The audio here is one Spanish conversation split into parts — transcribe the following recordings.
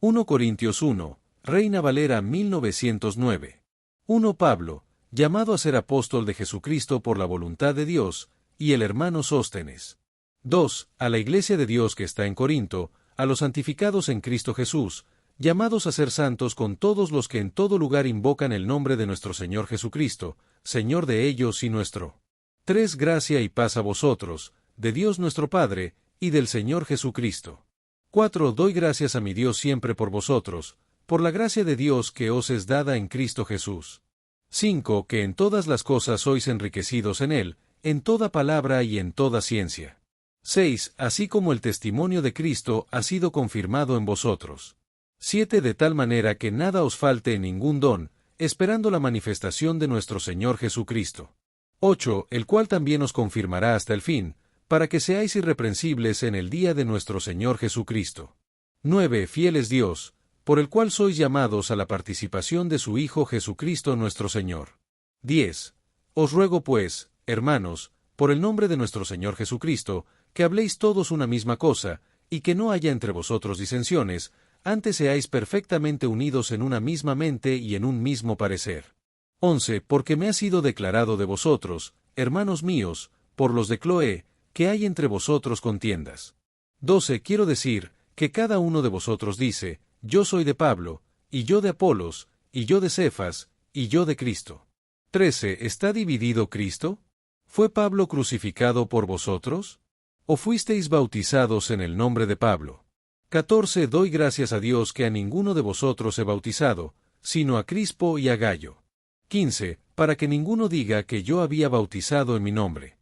1 Corintios 1, Reina Valera 1909. 1 Pablo, llamado a ser apóstol de Jesucristo por la voluntad de Dios, y el hermano Sóstenes. 2. A la Iglesia de Dios que está en Corinto, a los santificados en Cristo Jesús, llamados a ser santos con todos los que en todo lugar invocan el nombre de nuestro Señor Jesucristo, Señor de ellos y nuestro. 3. Gracia y paz a vosotros, de Dios nuestro Padre, y del Señor Jesucristo. 4. Doy gracias a mi Dios siempre por vosotros, por la gracia de Dios que os es dada en Cristo Jesús. 5. Que en todas las cosas sois enriquecidos en Él, en toda palabra y en toda ciencia. 6. Así como el testimonio de Cristo ha sido confirmado en vosotros. 7. De tal manera que nada os falte en ningún don, esperando la manifestación de nuestro Señor Jesucristo. 8. El cual también os confirmará hasta el fin, para que seáis irreprensibles en el día de nuestro Señor Jesucristo. 9. Fiel es Dios, por el cual sois llamados a la participación de su Hijo Jesucristo nuestro Señor. 10. Os ruego pues, hermanos, por el nombre de nuestro Señor Jesucristo, que habléis todos una misma cosa, y que no haya entre vosotros disensiones, antes seáis perfectamente unidos en una misma mente y en un mismo parecer. 11. Porque me ha sido declarado de vosotros, hermanos míos, por los de Cloé, que hay entre vosotros contiendas. 12. Quiero decir, que cada uno de vosotros dice, yo soy de Pablo, y yo de Apolos, y yo de Cefas, y yo de Cristo. 13. ¿Está dividido Cristo? ¿Fue Pablo crucificado por vosotros? ¿O fuisteis bautizados en el nombre de Pablo? 14. Doy gracias a Dios que a ninguno de vosotros he bautizado, sino a Crispo y a Gayo. 15. Para que ninguno diga que yo había bautizado en mi nombre.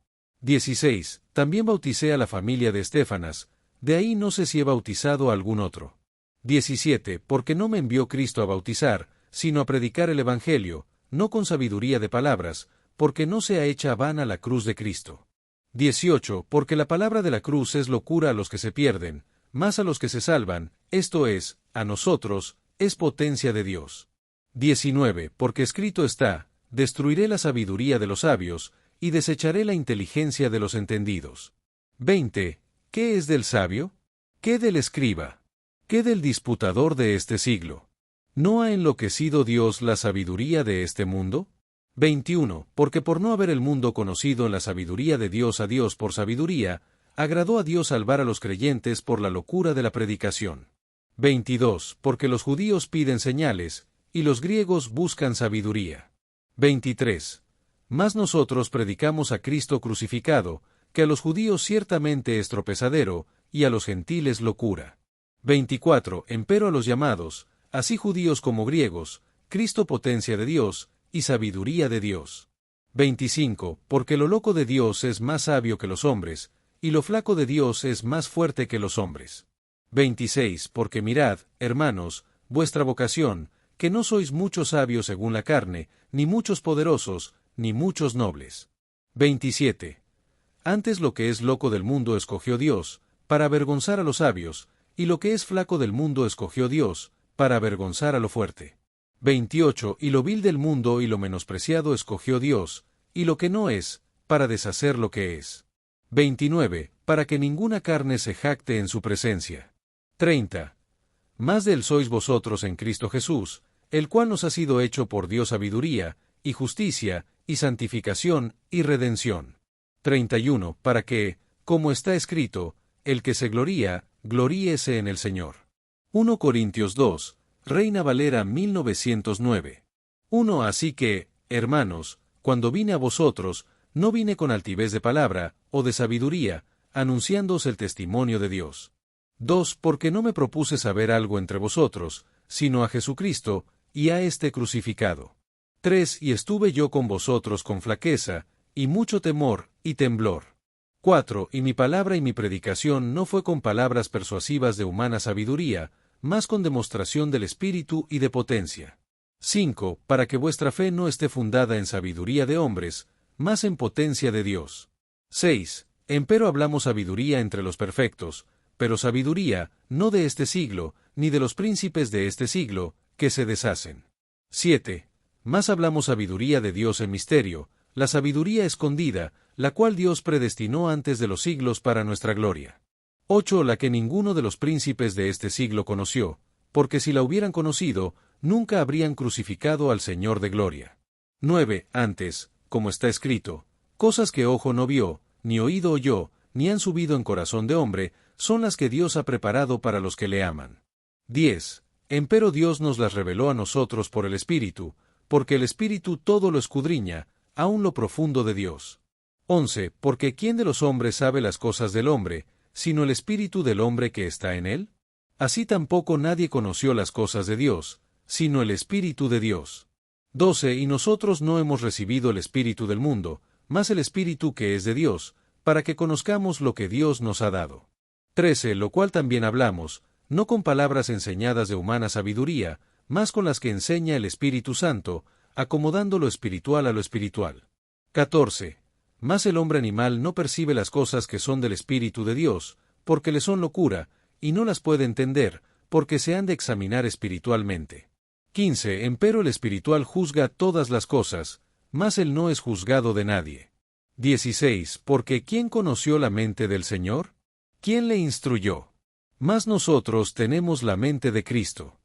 16. También bauticé a la familia de Estéfanas, de ahí no sé si he bautizado a algún otro. 17. Porque no me envió Cristo a bautizar, sino a predicar el Evangelio, no con sabiduría de palabras, porque no sea hecha vana la cruz de Cristo. 18. Porque la palabra de la cruz es locura a los que se pierden, mas a los que se salvan, esto es, a nosotros, es potencia de Dios. 19. Porque escrito está, destruiré la sabiduría de los sabios, y desecharé la inteligencia de los entendidos. 20. ¿Qué es del sabio? ¿Qué del escriba? ¿Qué del disputador de este siglo? ¿No ha enloquecido Dios la sabiduría de este mundo? 21. Porque por no haber el mundo conocido en la sabiduría de Dios a Dios por sabiduría, agradó a Dios salvar a los creyentes por la locura de la predicación. 22. Porque los judíos piden señales, y los griegos buscan sabiduría. 23. Mas nosotros predicamos a Cristo crucificado, que a los judíos ciertamente es tropezadero, y a los gentiles locura. 24. Empero a los llamados, así judíos como griegos, Cristo potencia de Dios, y sabiduría de Dios. 25. Porque lo loco de Dios es más sabio que los hombres, y lo flaco de Dios es más fuerte que los hombres. 26. Porque mirad, hermanos, vuestra vocación, que no sois muchos sabios según la carne, ni muchos poderosos, ni muchos nobles. 27. Antes lo que es loco del mundo escogió Dios, para avergonzar a los sabios, y lo que es flaco del mundo escogió Dios, para avergonzar a lo fuerte. 28. Y lo vil del mundo y lo menospreciado escogió Dios, y lo que no es, para deshacer lo que es. 29. Para que ninguna carne se jacte en su presencia. 30. Más de él sois vosotros en Cristo Jesús, el cual nos ha sido hecho por Dios sabiduría, y justicia, y santificación, y redención. 31. Para que, como está escrito, el que se gloría, gloríese en el Señor. 1 Corintios 2, Reina Valera 1909. 1. Así que, hermanos, cuando vine a vosotros, no vine con altivez de palabra, o de sabiduría, anunciándoos el testimonio de Dios. 2. Porque no me propuse saber algo entre vosotros, sino a Jesucristo, y a este crucificado. 3. Y estuve yo con vosotros con flaqueza, y mucho temor, y temblor. 4. Y mi palabra y mi predicación no fue con palabras persuasivas de humana sabiduría, mas con demostración del Espíritu y de potencia. 5. Para que vuestra fe no esté fundada en sabiduría de hombres, mas en potencia de Dios. 6. Empero hablamos sabiduría entre los perfectos, pero sabiduría, no de este siglo, ni de los príncipes de este siglo, que se deshacen. 7. Mas hablamos sabiduría de Dios en misterio, la sabiduría escondida, la cual Dios predestinó antes de los siglos para nuestra gloria. 8. La que ninguno de los príncipes de este siglo conoció, porque si la hubieran conocido, nunca habrían crucificado al Señor de gloria. 9. Antes, como está escrito, cosas que ojo no vio, ni oído oyó, ni han subido en corazón de hombre, son las que Dios ha preparado para los que le aman. 10. Empero Dios nos las reveló a nosotros por el Espíritu, porque el Espíritu todo lo escudriña, aun lo profundo de Dios. 11. Porque ¿quién de los hombres sabe las cosas del hombre, sino el Espíritu del hombre que está en él? Así tampoco nadie conoció las cosas de Dios, sino el Espíritu de Dios. 12. Y nosotros no hemos recibido el Espíritu del mundo, mas el Espíritu que es de Dios, para que conozcamos lo que Dios nos ha dado. 13. Lo cual también hablamos, no con palabras enseñadas de humana sabiduría, mas con las que enseña el Espíritu Santo, acomodando lo espiritual a lo espiritual. 14. Mas el hombre animal no percibe las cosas que son del Espíritu de Dios, porque le son locura, y no las puede entender, porque se han de examinar espiritualmente. 15. Empero el espiritual juzga todas las cosas, mas él no es juzgado de nadie. 16. Porque ¿quién conoció la mente del Señor? ¿Quién le instruyó? Mas nosotros tenemos la mente de Cristo.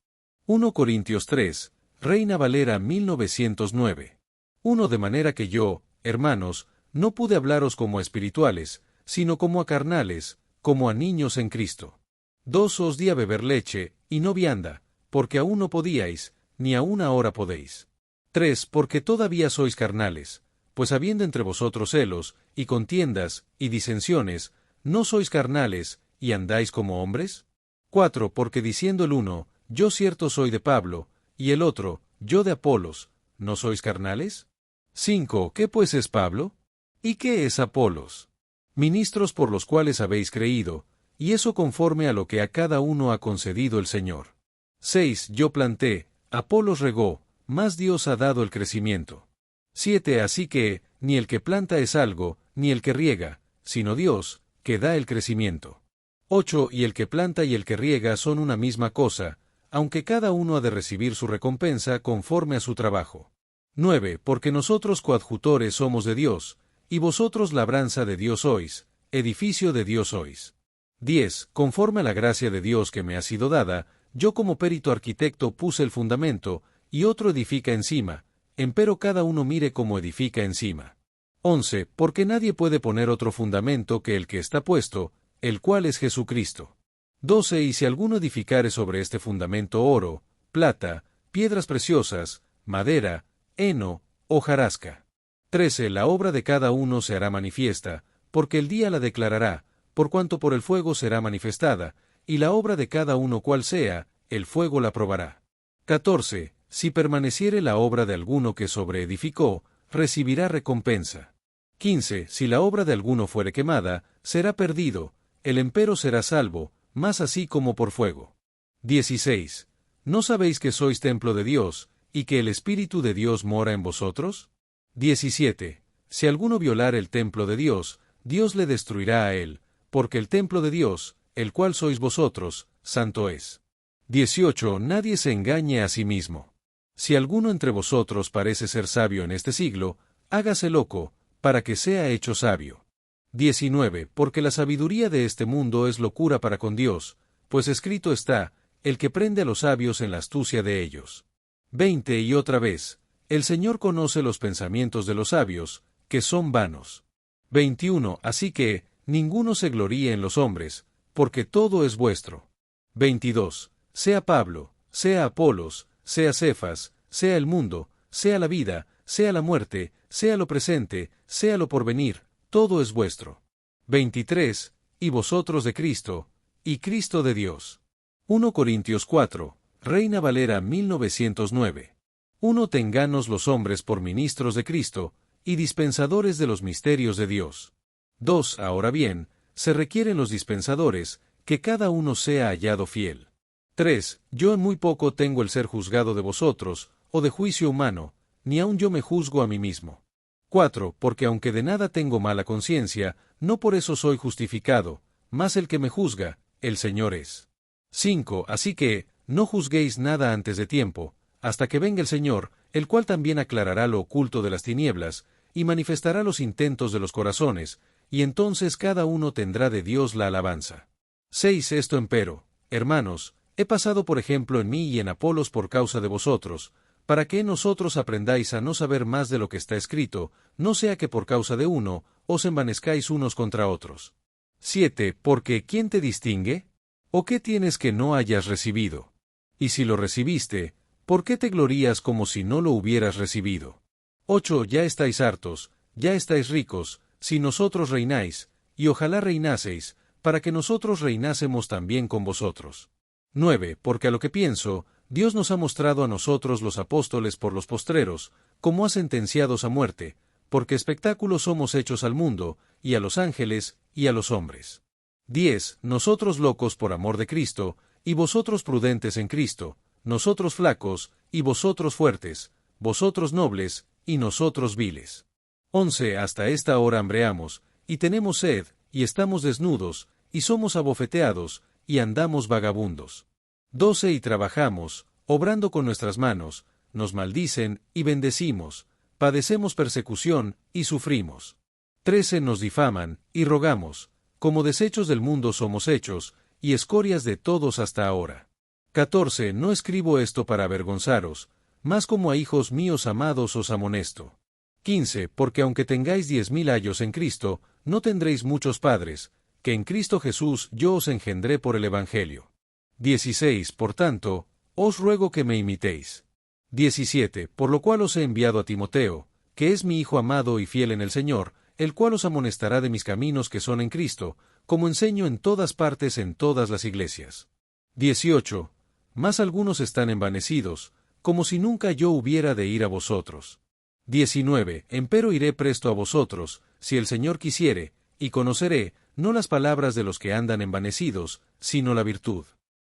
1 Corintios 3, Reina Valera 1909. 1 De manera que yo, hermanos, no pude hablaros como a espirituales, sino como a carnales, como a niños en Cristo. 2 Os di a beber leche, y no vianda, porque aún no podíais, ni aún ahora podéis. 3 Porque todavía sois carnales, pues habiendo entre vosotros celos, y contiendas, y disensiones, ¿no sois carnales, y andáis como hombres? 4 Porque diciendo el uno, yo cierto soy de Pablo, y el otro, yo de Apolos, ¿no sois carnales? 5 ¿Qué pues es Pablo? ¿Y qué es Apolos? Ministros por los cuales habéis creído, y eso conforme a lo que a cada uno ha concedido el Señor. 6 Yo planté, Apolos regó, mas Dios ha dado el crecimiento. 7 Así que, ni el que planta es algo, ni el que riega, sino Dios, que da el crecimiento. 8 Y el que planta y el que riega son una misma cosa, aunque cada uno ha de recibir su recompensa conforme a su trabajo. 9 Porque nosotros coadjutores somos de Dios, y vosotros labranza de Dios sois, edificio de Dios sois. 10 Conforme a la gracia de Dios que me ha sido dada, yo como perito arquitecto puse el fundamento, y otro edifica encima, empero cada uno mire cómo edifica encima. 11 Porque nadie puede poner otro fundamento que el que está puesto, el cual es Jesucristo. 12 Y si alguno edificare sobre este fundamento oro, plata, piedras preciosas, madera, heno, hojarasca. 13 La obra de cada uno se hará manifiesta, porque el día la declarará, por cuanto por el fuego será manifestada, y la obra de cada uno cual sea, el fuego la probará. 14 Si permaneciere la obra de alguno que sobreedificó, recibirá recompensa. 15 Si la obra de alguno fuere quemada, será perdido, el empero será salvo, mas así como por fuego. 16 ¿No sabéis que sois templo de Dios, y que el Espíritu de Dios mora en vosotros? 17 Si alguno violar el templo de Dios, Dios le destruirá a él, porque el templo de Dios, el cual sois vosotros, santo es. 18 Nadie se engañe a sí mismo. Si alguno entre vosotros parece ser sabio en este siglo, hágase loco, para que sea hecho sabio. 19 Porque la sabiduría de este mundo es locura para con Dios, pues escrito está, el que prende a los sabios en la astucia de ellos. 20 Y otra vez, el Señor conoce los pensamientos de los sabios, que son vanos. 21 Así que, ninguno se gloríe en los hombres, porque todo es vuestro. 22 Sea Pablo, sea Apolos, sea Cefas, sea el mundo, sea la vida, sea la muerte, sea lo presente, sea lo porvenir, todo es vuestro. 23 Y vosotros de Cristo, y Cristo de Dios. 1 Corintios 4, Reina Valera 1909. 1 Tenganos los hombres por ministros de Cristo, y dispensadores de los misterios de Dios. 2 Ahora bien, se requieren los dispensadores, que cada uno sea hallado fiel. 3 Yo en muy poco tengo el ser juzgado de vosotros, o de juicio humano, ni aun yo me juzgo a mí mismo. 4 Porque aunque de nada tengo mala conciencia, no por eso soy justificado, mas el que me juzga, el Señor es. 5 Así que, no juzguéis nada antes de tiempo, hasta que venga el Señor, el cual también aclarará lo oculto de las tinieblas, y manifestará los intentos de los corazones, y entonces cada uno tendrá de Dios la alabanza. 6 Esto empero, hermanos, He pasado por ejemplo en mí y en Apolos por causa de vosotros, para que nosotros aprendáis a no saber más de lo que está escrito, no sea que por causa de uno, os envanezcáis unos contra otros. 7. Porque ¿quién te distingue? ¿O qué tienes que no hayas recibido? Y si lo recibiste, ¿por qué te glorías como si no lo hubieras recibido? 8. Ya estáis hartos, ya estáis ricos, si nosotros reináis, y ojalá reinaseis, para que nosotros reinásemos también con vosotros. 9. Porque a lo que pienso, Dios nos ha mostrado a nosotros los apóstoles por los postreros, como a sentenciados a muerte, porque espectáculos somos hechos al mundo, y a los ángeles, y a los hombres. 10. Nosotros locos por amor de Cristo, y vosotros prudentes en Cristo, nosotros flacos, y vosotros fuertes, vosotros nobles, y nosotros viles. 11. Hasta esta hora hambreamos, y tenemos sed, y estamos desnudos, y somos abofeteados, y andamos vagabundos. 12. Y trabajamos, obrando con nuestras manos, nos maldicen, y bendecimos, padecemos persecución, y sufrimos. 13. Nos difaman, y rogamos, como desechos del mundo somos hechos, y escorias de todos hasta ahora. 14. No escribo esto para avergonzaros, mas como a hijos míos amados os amonesto. 15. Porque aunque tengáis 10.000 años en Cristo, no tendréis muchos padres, que en Cristo Jesús yo os engendré por el Evangelio. 16. Por tanto, os ruego que me imitéis. 17. Por lo cual os he enviado a Timoteo, que es mi hijo amado y fiel en el Señor, el cual os amonestará de mis caminos que son en Cristo, como enseño en todas partes en todas las iglesias. 18. Mas algunos están envanecidos, como si nunca yo hubiera de ir a vosotros. 19. Empero iré presto a vosotros, si el Señor quisiere, y conoceré, no las palabras de los que andan envanecidos, sino la virtud.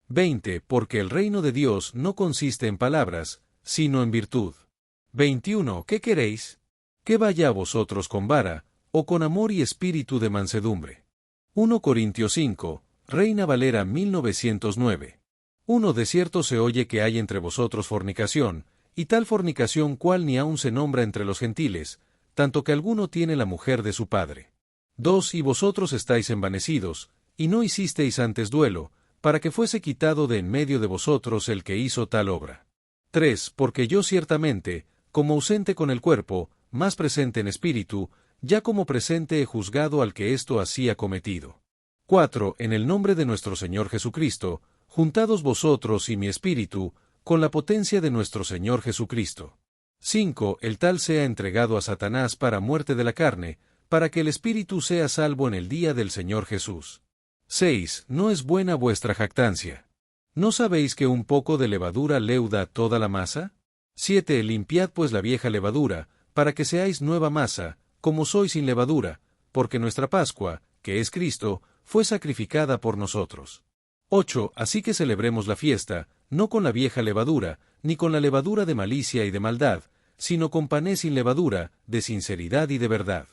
20. Porque el reino de Dios no consiste en palabras, sino en virtud. 21. ¿Qué queréis? Que vaya a vosotros con vara, o con amor y espíritu de mansedumbre. 1 Corintios 5, Reina Valera 1909. 1. De cierto se oye que hay entre vosotros fornicación, y tal fornicación cual ni aun se nombra entre los gentiles, tanto que alguno tiene la mujer de su padre. 2. Y vosotros estáis envanecidos, y no hicisteis antes duelo, para que fuese quitado de en medio de vosotros el que hizo tal obra. 3. Porque yo ciertamente, como ausente con el cuerpo, más presente en espíritu, ya como presente he juzgado al que esto hacía cometido. 4. En el nombre de nuestro Señor Jesucristo, juntados vosotros y mi espíritu, con la potencia de nuestro Señor Jesucristo. 5. El tal sea entregado a Satanás para muerte de la carne, para que el espíritu sea salvo en el día del Señor Jesús. 6. No es buena vuestra jactancia. ¿No sabéis que un poco de levadura leuda toda la masa? 7. Limpiad pues la vieja levadura, para que seáis nueva masa, como sois sin levadura, porque nuestra Pascua, que es Cristo, fue sacrificada por nosotros. 8. Así que celebremos la fiesta, no con la vieja levadura, ni con la levadura de malicia y de maldad, sino con pané sin levadura, de sinceridad y de verdad.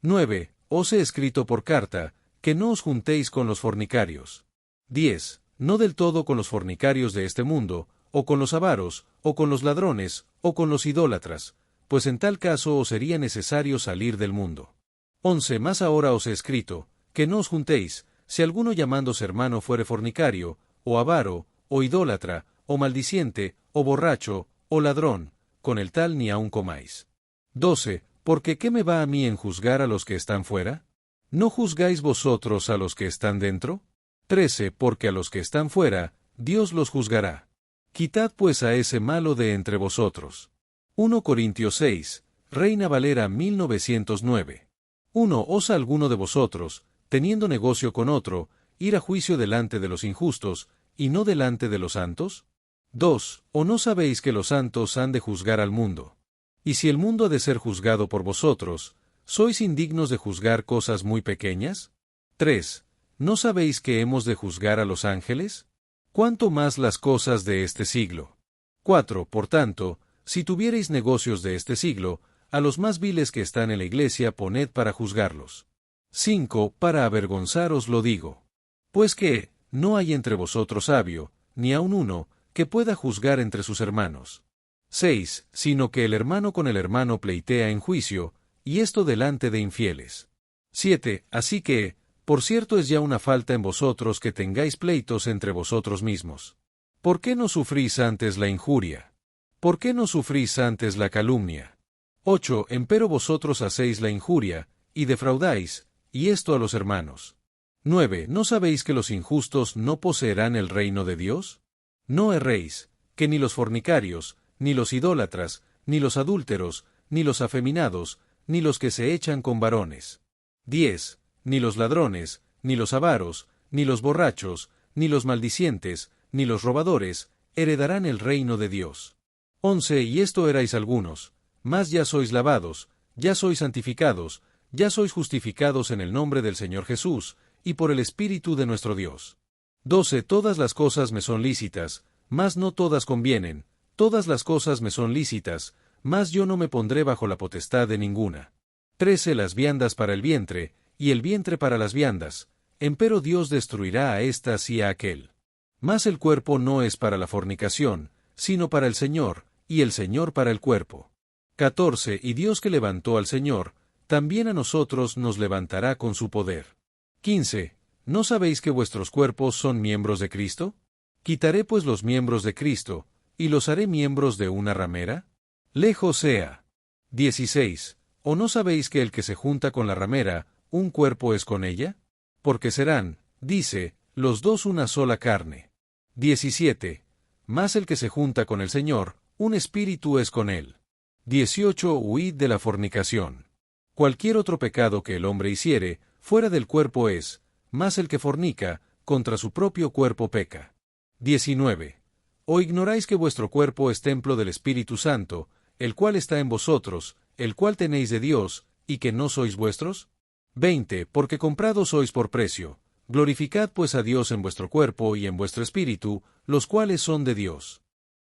9. Os he escrito por carta, que no os juntéis con los fornicarios. 10. No del todo con los fornicarios de este mundo, o con los avaros, o con los ladrones, o con los idólatras, pues en tal caso os sería necesario salir del mundo. 11. Más ahora os he escrito, que no os juntéis, si alguno llamándose hermano fuere fornicario, o avaro, o idólatra, o maldiciente, o borracho, o ladrón, con el tal ni aun comáis. 12. Porque ¿qué me va a mí en juzgar a los que están fuera? ¿No juzgáis vosotros a los que están dentro? 13. Porque a los que están fuera, Dios los juzgará. Quitad pues a ese malo de entre vosotros. 1 Corintios 6, Reina Valera 1909. 1. ¿Osa alguno de vosotros, teniendo negocio con otro, ir a juicio delante de los injustos, y no delante de los santos? 2. ¿O no sabéis que los santos han de juzgar al mundo? Y si el mundo ha de ser juzgado por vosotros, ¿sois indignos de juzgar cosas muy pequeñas? 3. ¿No sabéis que hemos de juzgar a los ángeles? ¿Cuánto más las cosas de este siglo? 4. Por tanto, si tuviereis negocios de este siglo, a los más viles que están en la iglesia poned para juzgarlos. 5. Para avergonzaros lo digo. Pues que, no hay entre vosotros sabio, ni aun uno, que pueda juzgar entre sus hermanos. 6. Sino que el hermano con el hermano pleitea en juicio, y esto delante de infieles. 7. Así que, por cierto es ya una falta en vosotros que tengáis pleitos entre vosotros mismos. ¿Por qué no sufrís antes la injuria? ¿Por qué no sufrís antes la calumnia? 8. Empero vosotros hacéis la injuria, y defraudáis, y esto a los hermanos. 9. ¿No sabéis que los injustos no poseerán el reino de Dios? No erréis, que ni los fornicarios, ni los idólatras, ni los adúlteros, ni los afeminados, ni los que se echan con varones. 10. Ni los ladrones, ni los avaros, ni los borrachos, ni los maldicientes, ni los robadores, heredarán el reino de Dios. 11. Y esto erais algunos, mas ya sois lavados, ya sois santificados, ya sois justificados en el nombre del Señor Jesús, y por el Espíritu de nuestro Dios. 12. Todas las cosas me son lícitas, mas no todas convienen, todas las cosas me son lícitas, mas yo no me pondré bajo la potestad de ninguna. 13. Las viandas para el vientre, y el vientre para las viandas, empero Dios destruirá a éstas y a aquel. Mas el cuerpo no es para la fornicación, sino para el Señor, y el Señor para el cuerpo. 14. Y Dios que levantó al Señor, también a nosotros nos levantará con su poder. 15. ¿No sabéis que vuestros cuerpos son miembros de Cristo? Quitaré pues los miembros de Cristo, y los haré miembros de una ramera. Lejos sea. 16. ¿O no sabéis que el que se junta con la ramera, un cuerpo es con ella? Porque serán, dice, los dos una sola carne. 17. Mas el que se junta con el Señor, un espíritu es con él. 18. Huid de la fornicación. Cualquier otro pecado que el hombre hiciere, fuera del cuerpo es, mas el que fornica, contra su propio cuerpo peca. 19. ¿O ignoráis que vuestro cuerpo es templo del Espíritu Santo, el cual está en vosotros, el cual tenéis de Dios, y que no sois vuestros? 20. Porque comprados sois por precio. Glorificad pues a Dios en vuestro cuerpo y en vuestro espíritu, los cuales son de Dios.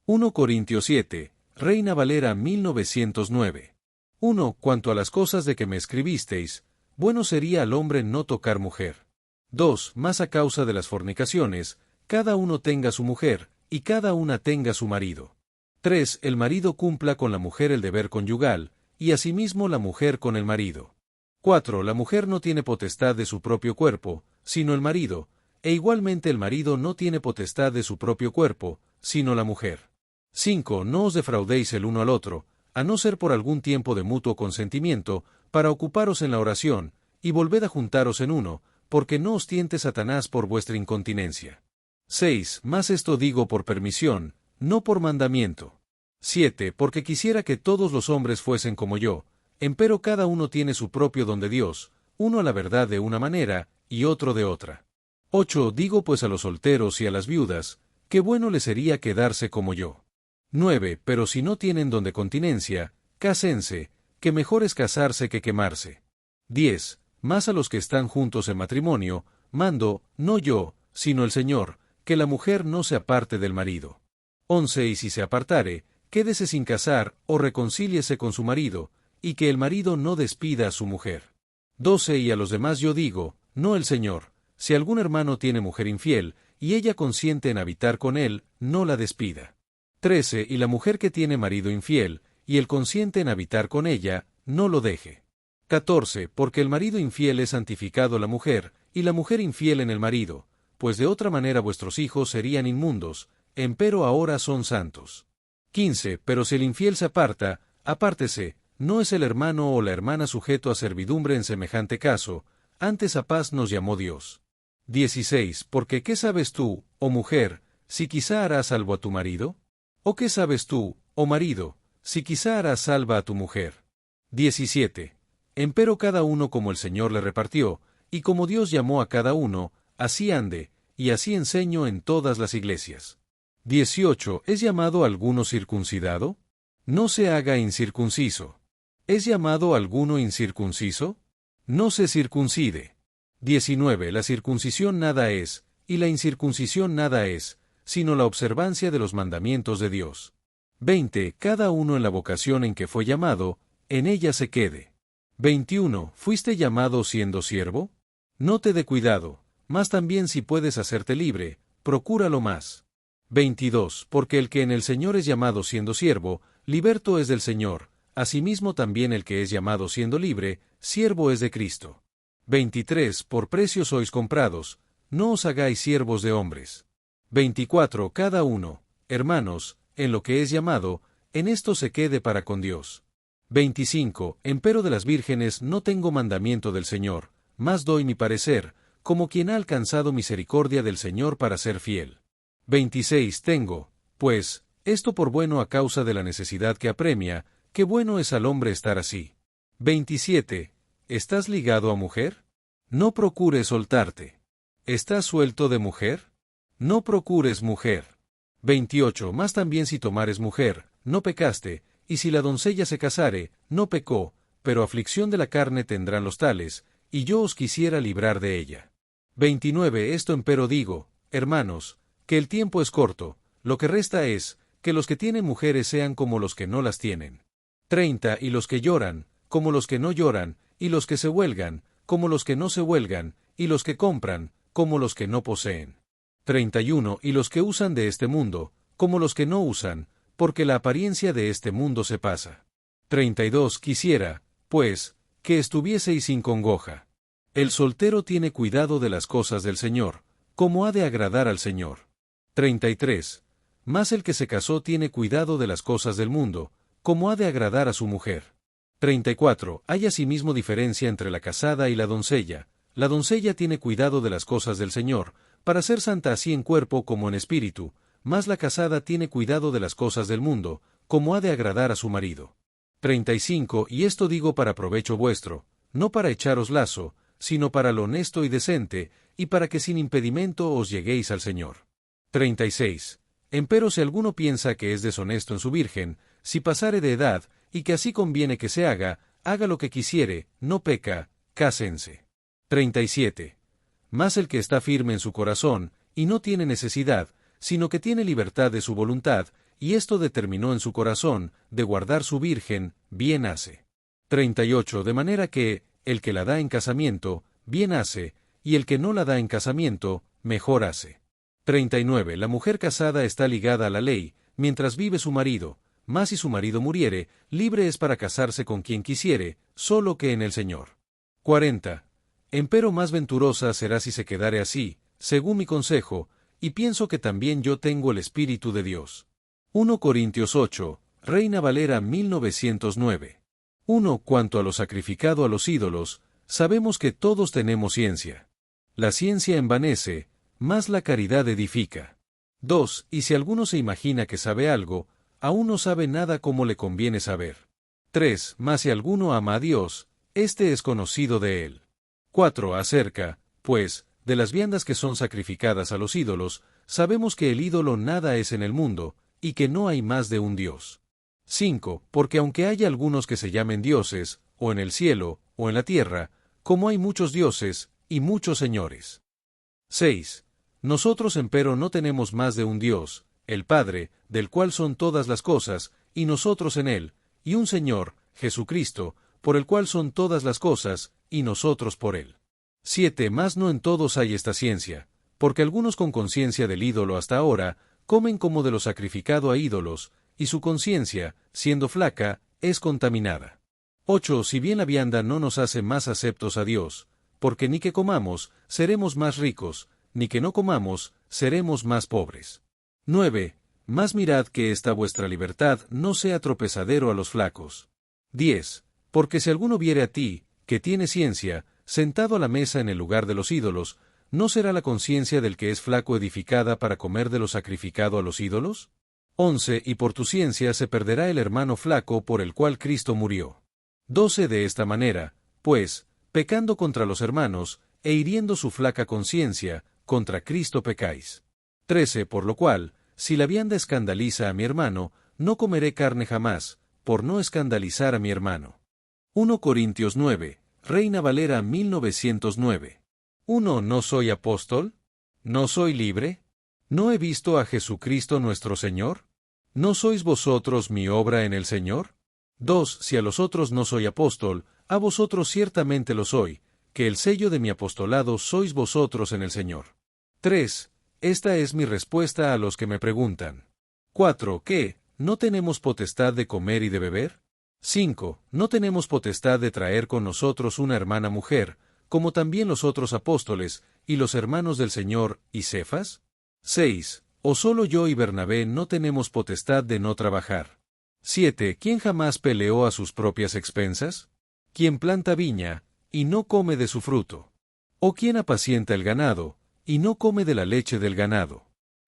1 Corintios 7, Reina Valera 1909. 1. Cuanto a las cosas de que me escribisteis, bueno sería al hombre no tocar mujer. 2. Más a causa de las fornicaciones, cada uno tenga su mujer, y cada una tenga su marido. 3. El marido cumpla con la mujer el deber conyugal, y asimismo la mujer con el marido. 4. La mujer no tiene potestad de su propio cuerpo, sino el marido, e igualmente el marido no tiene potestad de su propio cuerpo, sino la mujer. 5. No os defraudéis el uno al otro, a no ser por algún tiempo de mutuo consentimiento, para ocuparos en la oración, y volved a juntaros en uno, porque no os tiente Satanás por vuestra incontinencia. 6. Mas esto digo por permisión, no por mandamiento. 7. Porque quisiera que todos los hombres fuesen como yo, empero cada uno tiene su propio don de Dios, uno a la verdad de una manera, y otro de otra. 8. Digo pues a los solteros y a las viudas, qué bueno les sería quedarse como yo. 9. Pero si no tienen don de continencia, cásense, que mejor es casarse que quemarse. 10. Más a los que están juntos en matrimonio, mando, no yo, sino el Señor, que la mujer no se aparte del marido. 11. Y si se apartare, quédese sin casar, o reconcíliese con su marido, y que el marido no despida a su mujer. 12. Y a los demás yo digo, no el Señor, si algún hermano tiene mujer infiel, y ella consiente en habitar con él, no la despida. 13. Y la mujer que tiene marido infiel, y él consiente en habitar con ella, no lo deje. 14. Porque el marido infiel es santificado la mujer, y la mujer infiel en el marido, pues de otra manera vuestros hijos serían inmundos, empero ahora son santos. 15. Pero si el infiel se aparta, apártese, no es el hermano o la hermana sujeto a servidumbre en semejante caso, antes a paz nos llamó Dios. 16. Porque ¿qué sabes tú, oh mujer, si quizá harás salvo a tu marido? ¿O qué sabes tú, oh marido, si quizá harás salva a tu mujer? 17. Empero cada uno como el Señor le repartió, y como Dios llamó a cada uno, así ande, y así enseño en todas las iglesias. 18. ¿Es llamado alguno circuncidado? No se haga incircunciso. ¿Es llamado alguno incircunciso? No se circuncide. 19. La circuncisión nada es, y la incircuncisión nada es, sino la observancia de los mandamientos de Dios. 20. Cada uno en la vocación en que fue llamado, en ella se quede. 21. ¿Fuiste llamado siendo siervo? No te dé cuidado, mas también si puedes hacerte libre, procúralo más. 22. Porque el que en el Señor es llamado siendo siervo, liberto es del Señor, asimismo también el que es llamado siendo libre, siervo es de Cristo. 23. Por precio sois comprados, no os hagáis siervos de hombres. 24. Cada uno, hermanos, en lo que es llamado, en esto se quede para con Dios. 25. Empero de las vírgenes no tengo mandamiento del Señor, mas doy mi parecer, como quien ha alcanzado misericordia del Señor para ser fiel. 26. Tengo, pues, esto por bueno a causa de la necesidad que apremia, qué bueno es al hombre estar así. 27. ¿Estás ligado a mujer? No procures soltarte. ¿Estás suelto de mujer? No procures mujer. 28. Mas también si tomares mujer, no pecaste, y si la doncella se casare, no pecó, pero aflicción de la carne tendrán los tales, y yo os quisiera librar de ella. 29. Esto empero digo, hermanos, que el tiempo es corto, lo que resta es, que los que tienen mujeres sean como los que no las tienen. 30. Y los que lloran, como los que no lloran, y los que se huelgan, como los que no se huelgan, y los que compran, como los que no poseen. 31. Y los que usan de este mundo, como los que no usan, porque la apariencia de este mundo se pasa. 32. Quisiera, pues, que estuvieseis sin congoja. El soltero tiene cuidado de las cosas del Señor, como ha de agradar al Señor. 33. Mas el que se casó tiene cuidado de las cosas del mundo, como ha de agradar a su mujer. 34. Hay asimismo diferencia entre la casada y la doncella. La doncella tiene cuidado de las cosas del Señor, para ser santa así en cuerpo como en espíritu, mas la casada tiene cuidado de las cosas del mundo, como ha de agradar a su marido. 35. Y esto digo para provecho vuestro, no para echaros lazo, sino para lo honesto y decente, y para que sin impedimento os lleguéis al Señor. 36. Empero si alguno piensa que es deshonesto en su virgen, si pasare de edad, y que así conviene que se haga, haga lo que quisiere, no peca, cásense. 37. Mas el que está firme en su corazón, y no tiene necesidad, sino que tiene libertad de su voluntad, y esto determinó en su corazón, de guardar su virgen, bien hace. 38. De manera que, el que la da en casamiento, bien hace, y el que no la da en casamiento, mejor hace. 39. La mujer casada está ligada a la ley, mientras vive su marido, mas si su marido muriere, libre es para casarse con quien quisiere, solo que en el Señor. 40. Empero más venturosa será si se quedare así, según mi consejo, y pienso que también yo tengo el Espíritu de Dios. 1 Corintios 8, Reina Valera 1909. 1. Cuanto a lo sacrificado a los ídolos, sabemos que todos tenemos ciencia. La ciencia envanece, mas la caridad edifica. 2. Y si alguno se imagina que sabe algo, aún no sabe nada como le conviene saber. 3. Mas si alguno ama a Dios, éste es conocido de él. 4. Acerca, pues, de las viandas que son sacrificadas a los ídolos, sabemos que el ídolo nada es en el mundo, y que no hay más de un Dios. 5. Porque aunque haya algunos que se llamen dioses, o en el cielo, o en la tierra, como hay muchos dioses, y muchos señores. 6. Nosotros empero no tenemos más de un Dios, el Padre, del cual son todas las cosas, y nosotros en él, y un Señor, Jesucristo, por el cual son todas las cosas, y nosotros por él. 7. Mas no en todos hay esta ciencia, porque algunos con conciencia del ídolo hasta ahora, comen como de lo sacrificado a ídolos, y su conciencia, siendo flaca, es contaminada. 8. Si bien la vianda no nos hace más aceptos a Dios, porque ni que comamos, seremos más ricos, ni que no comamos, seremos más pobres. 9. Mas mirad que esta vuestra libertad no sea tropezadero a los flacos. 10. Porque si alguno viere a ti, que tiene ciencia, sentado a la mesa en el lugar de los ídolos, ¿no será la conciencia del que es flaco edificada para comer de lo sacrificado a los ídolos? 11. Y por tu ciencia se perderá el hermano flaco por el cual Cristo murió. 12. De esta manera, pues, pecando contra los hermanos, e hiriendo su flaca conciencia, contra Cristo pecáis. 13. Por lo cual, si la vianda escandaliza a mi hermano, no comeré carne jamás, por no escandalizar a mi hermano. 1 Corintios 9, Reina Valera 1909. 1. ¿No soy apóstol? ¿No soy libre? ¿No he visto a Jesucristo nuestro Señor? ¿No sois vosotros mi obra en el Señor? 2. Si a los otros no soy apóstol, a vosotros ciertamente lo soy, que el sello de mi apostolado sois vosotros en el Señor. 3. Esta es mi respuesta a los que me preguntan. 4. ¿Qué? ¿No tenemos potestad de comer y de beber? 5. ¿No tenemos potestad de traer con nosotros una hermana mujer, como también los otros apóstoles, y los hermanos del Señor, y Cefas? 6. ¿O solo yo y Bernabé no tenemos potestad de no trabajar? 7. ¿Quién jamás peleó a sus propias expensas? ¿Quién planta viña, y no come de su fruto? ¿O quién apacienta el ganado, y no come de la leche del ganado?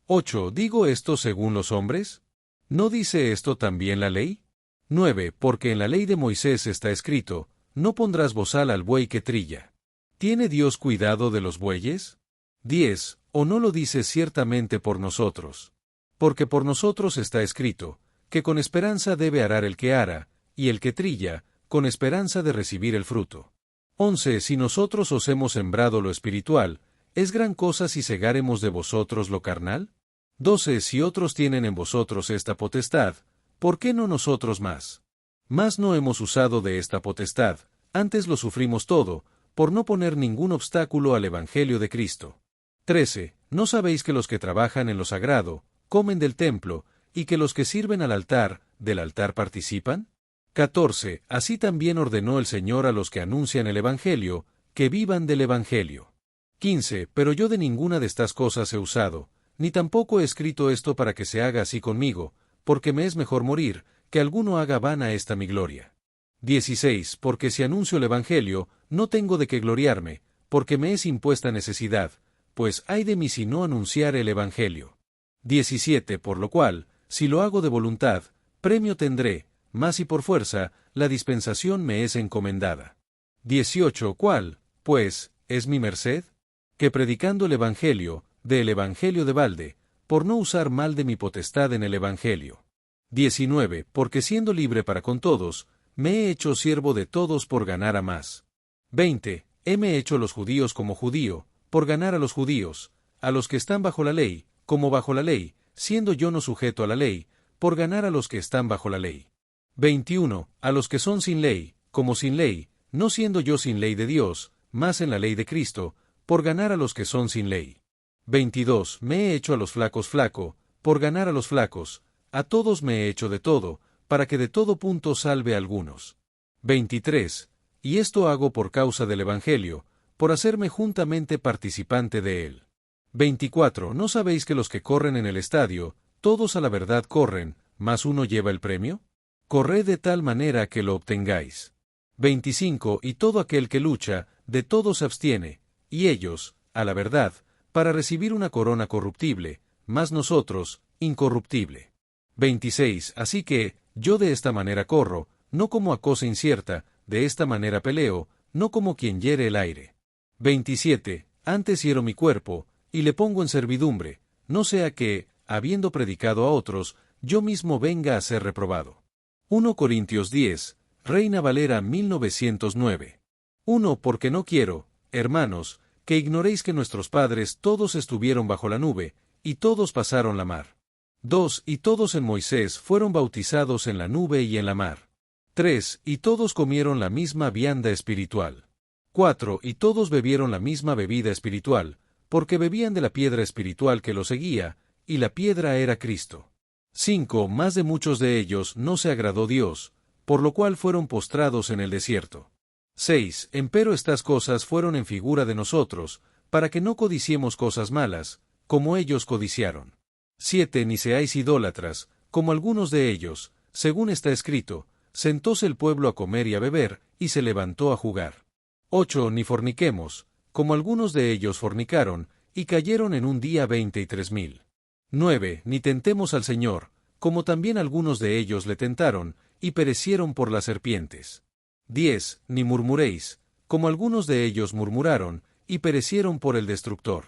8. ¿Digo esto según los hombres? ¿No dice esto también la ley? 9. Porque en la ley de Moisés está escrito, no pondrás bozal al buey que trilla. ¿Tiene Dios cuidado de los bueyes? 10. ¿O no lo dice ciertamente por nosotros? Porque por nosotros está escrito, que con esperanza debe arar el que ara, y el que trilla, con esperanza de recibir el fruto. 11. Si nosotros os hemos sembrado lo espiritual, ¿es gran cosa si segáremos de vosotros lo carnal? 12. Si otros tienen en vosotros esta potestad, ¿por qué no nosotros más? Mas no hemos usado de esta potestad, antes lo sufrimos todo, por no poner ningún obstáculo al Evangelio de Cristo. 13. ¿No sabéis que los que trabajan en lo sagrado, comen del templo, y que los que sirven al altar, del altar participan? 14. Así también ordenó el Señor a los que anuncian el Evangelio, que vivan del Evangelio. 15. Pero yo de ninguna de estas cosas he usado, ni tampoco he escrito esto para que se haga así conmigo, porque me es mejor morir, que alguno haga vana esta mi gloria. 16. Porque si anuncio el Evangelio, no tengo de qué gloriarme, porque me es impuesta necesidad, pues ay de mí si no anunciare el Evangelio. 17. Por lo cual, si lo hago de voluntad, premio tendré, mas si por fuerza, la dispensación me es encomendada. 18. ¿Cuál, pues, es mi merced? Que predicando el Evangelio, del Evangelio de balde, por no usar mal de mi potestad en el Evangelio. 19. Porque siendo libre para con todos, me he hecho siervo de todos por ganar a más. 20. Heme hecho los judíos como judío, por ganar a los judíos, a los que están bajo la ley, como bajo la ley, siendo yo no sujeto a la ley, por ganar a los que están bajo la ley. 21. A los que son sin ley, como sin ley, no siendo yo sin ley de Dios, mas en la ley de Cristo, por ganar a los que son sin ley. 22. Me he hecho a los flacos flaco, por ganar a los flacos, a todos me he hecho de todo, para que de todo punto salve a algunos. 23. Y esto hago por causa del Evangelio, por hacerme juntamente participante de él. 24. ¿No sabéis que los que corren en el estadio, todos a la verdad corren, mas uno lleva el premio? Corred de tal manera que lo obtengáis. 25. Y todo aquel que lucha, de todo se abstiene, y ellos, a la verdad, para recibir una corona corruptible, mas nosotros, incorruptible. 26. Así que, yo de esta manera corro, no como a cosa incierta, de esta manera peleo, no como quien hiere el aire. 27. Antes hiero mi cuerpo, y le pongo en servidumbre, no sea que, habiendo predicado a otros, yo mismo venga a ser reprobado. 1 Corintios 10, Reina Valera 1909. 1. Porque no quiero, hermanos, que ignoréis que nuestros padres todos estuvieron bajo la nube, y todos pasaron la mar. 2. Y todos en Moisés fueron bautizados en la nube y en la mar. 3. Y todos comieron la misma vianda espiritual. 4. Y todos bebieron la misma bebida espiritual, porque bebían de la piedra espiritual que los seguía, y la piedra era Cristo. 5. Más de muchos de ellos no se agradó Dios, por lo cual fueron postrados en el desierto. 6. Empero estas cosas fueron en figura de nosotros, para que no codiciemos cosas malas, como ellos codiciaron. 7. Ni seáis idólatras, como algunos de ellos, según está escrito, sentóse el pueblo a comer y a beber, y se levantó a jugar. 8. Ni forniquemos, como algunos de ellos fornicaron, y cayeron en un día 23,000. 9. Ni tentemos al Señor, como también algunos de ellos le tentaron, y perecieron por las serpientes. 10. Ni murmuréis, como algunos de ellos murmuraron, y perecieron por el destructor.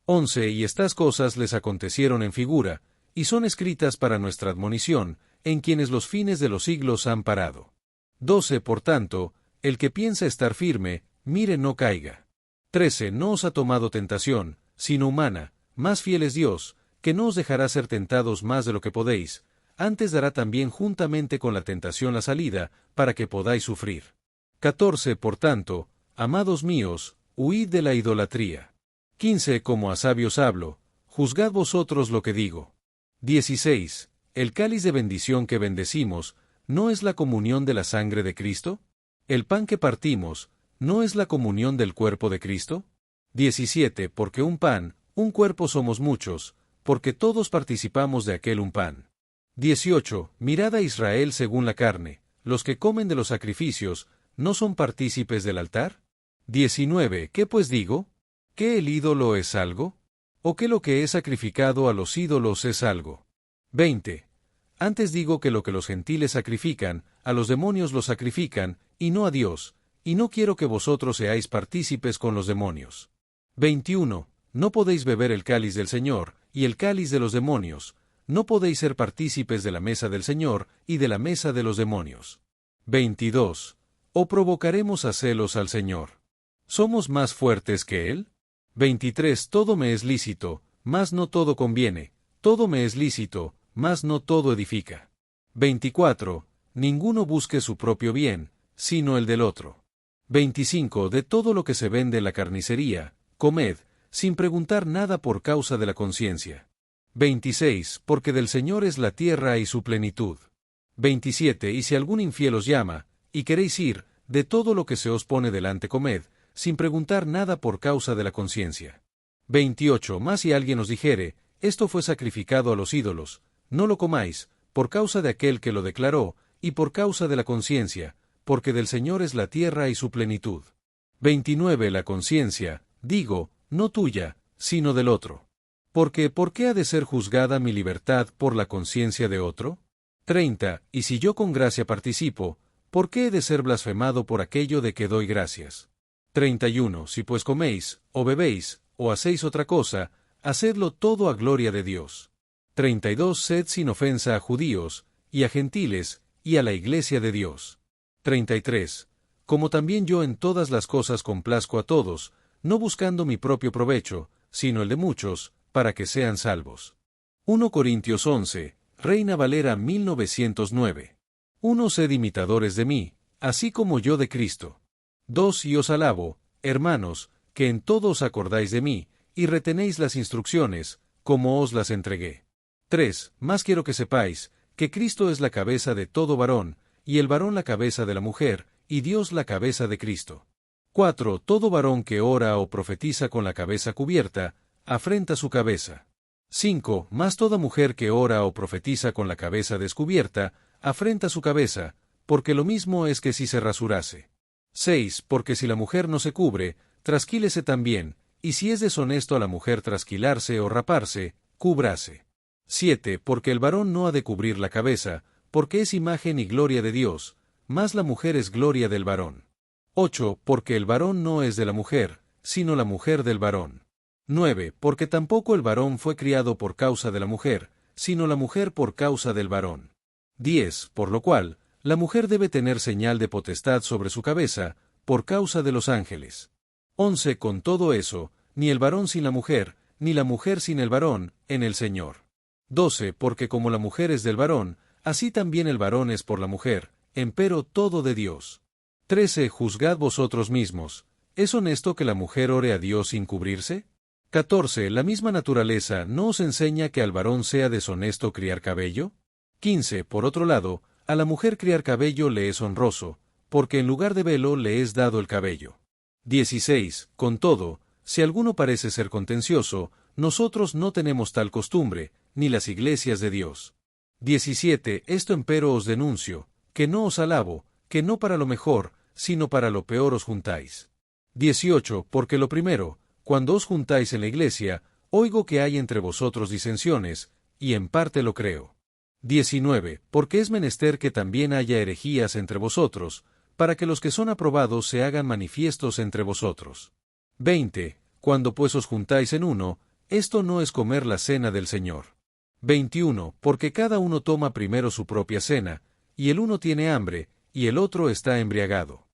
11. Y estas cosas les acontecieron en figura, y son escritas para nuestra admonición, en quienes los fines de los siglos han parado. 12. Por tanto, el que piensa estar firme, mire no caiga. 13. No os ha tomado tentación, sino humana, más fiel es Dios, que no os dejará ser tentados más de lo que podéis, antes dará también juntamente con la tentación la salida, para que podáis sufrir. 14. Por tanto, amados míos, huid de la idolatría. 15. Como a sabios hablo, juzgad vosotros lo que digo. 16. El cáliz de bendición que bendecimos, ¿no es la comunión de la sangre de Cristo? El pan que partimos, ¿no es la comunión del cuerpo de Cristo? 17. Porque un pan, un cuerpo somos muchos, porque todos participamos de aquel un pan. 18. Mirad a Israel según la carne, los que comen de los sacrificios, ¿no son partícipes del altar? 19. ¿Qué pues digo? ¿Que el ídolo es algo? ¿O que lo que es sacrificado a los ídolos es algo? 20. Antes digo que lo que los gentiles sacrifican, a los demonios lo sacrifican, y no a Dios, y no quiero que vosotros seáis partícipes con los demonios. 21. No podéis beber el cáliz del Señor, y el cáliz de los demonios, no podéis ser partícipes de la mesa del Señor, y de la mesa de los demonios. 22. ¿O provocaremos a celos al Señor? ¿Somos más fuertes que Él? 23. Todo me es lícito, mas no todo conviene, todo me es lícito, mas no todo edifica. 24. Ninguno busque su propio bien, sino el del otro. 25. De todo lo que se vende en la carnicería, comed, sin preguntar nada por causa de la conciencia. 26. Porque del Señor es la tierra y su plenitud. 27. Y si algún infiel os llama, y queréis ir, de todo lo que se os pone delante comed, sin preguntar nada por causa de la conciencia. 28. Mas si alguien os dijere, esto fue sacrificado a los ídolos, no lo comáis, por causa de aquel que lo declaró, y por causa de la conciencia, porque del Señor es la tierra y su plenitud. 29. La conciencia, digo, no tuya, sino del otro. Porque, ¿por qué ha de ser juzgada mi libertad por la conciencia de otro? 30. Y si yo con gracia participo, ¿por qué he de ser blasfemado por aquello de que doy gracias? 31. Si pues coméis, o bebéis, o hacéis otra cosa, hacedlo todo a gloria de Dios. 32. Sed sin ofensa a judíos, y a gentiles, y a la iglesia de Dios. 33. Como también yo en todas las cosas complazco a todos, no buscando mi propio provecho, sino el de muchos, para que sean salvos. 1 Corintios 11, Reina Valera 1909. 1. Sed imitadores de mí, así como yo de Cristo. 2. Y os alabo, hermanos, que en todo os acordáis de mí, y retenéis las instrucciones, como os las entregué. 3. Más quiero que sepáis, que Cristo es la cabeza de todo varón, y el varón la cabeza de la mujer, y Dios la cabeza de Cristo. 4. Todo varón que ora o profetiza con la cabeza cubierta, afrenta su cabeza. 5. Mas toda mujer que ora o profetiza con la cabeza descubierta, afrenta su cabeza, porque lo mismo es que si se rasurase. 6. Porque si la mujer no se cubre, trasquílese también, y si es deshonesto a la mujer trasquilarse o raparse, cúbrase. 7. Porque el varón no ha de cubrir la cabeza, porque es imagen y gloria de Dios, mas la mujer es gloria del varón. 8. Porque el varón no es de la mujer, sino la mujer del varón. 9. Porque tampoco el varón fue criado por causa de la mujer, sino la mujer por causa del varón. 10. Por lo cual, la mujer debe tener señal de potestad sobre su cabeza, por causa de los ángeles. 11. Con todo eso, ni el varón sin la mujer, ni la mujer sin el varón, en el Señor. 12. Porque como la mujer es del varón, así también el varón es por la mujer, empero todo de Dios. 13. Juzgad vosotros mismos, ¿es honesto que la mujer ore a Dios sin cubrirse? 14. La misma naturaleza ¿no os enseña que al varón sea deshonesto criar cabello? 15. Por otro lado, a la mujer criar cabello le es honroso, porque en lugar de velo le es dado el cabello. 16. Con todo, si alguno parece ser contencioso, nosotros no tenemos tal costumbre, ni las iglesias de Dios. 17. Esto empero os denuncio, que no os alabo, que no para lo mejor, sino para lo peor os juntáis. 18. Porque lo primero, cuando os juntáis en la iglesia, oigo que hay entre vosotros disensiones, y en parte lo creo. 19. Porque es menester que también haya herejías entre vosotros, para que los que son aprobados se hagan manifiestos entre vosotros. 20. Cuando pues os juntáis en uno, esto no es comer la cena del Señor. 21. Porque cada uno toma primero su propia cena, y el uno tiene hambre, y el otro está embriagado.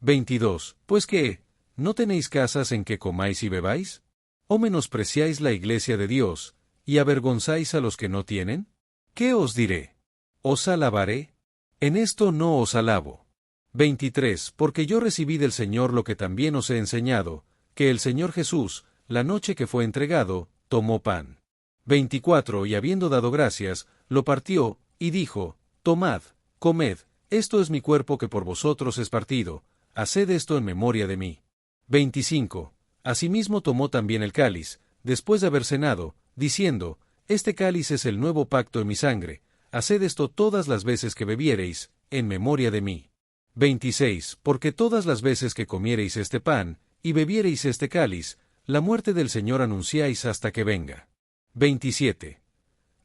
22. Pues ¿qué? ¿No tenéis casas en que comáis y bebáis? ¿O menospreciáis la iglesia de Dios, y avergonzáis a los que no tienen? ¿Qué os diré? ¿Os alabaré? En esto no os alabo. 23. Porque yo recibí del Señor lo que también os he enseñado, que el Señor Jesús, la noche que fue entregado, tomó pan. 24. Y habiendo dado gracias, lo partió, y dijo, Tomad, comed, esto es mi cuerpo que por vosotros es partido, haced esto en memoria de mí. 25. Asimismo tomó también el cáliz, después de haber cenado, diciendo, Este cáliz es el nuevo pacto en mi sangre, haced esto todas las veces que bebiereis, en memoria de mí. 26. Porque todas las veces que comiereis este pan, y bebiereis este cáliz, la muerte del Señor anunciáis hasta que venga. 27.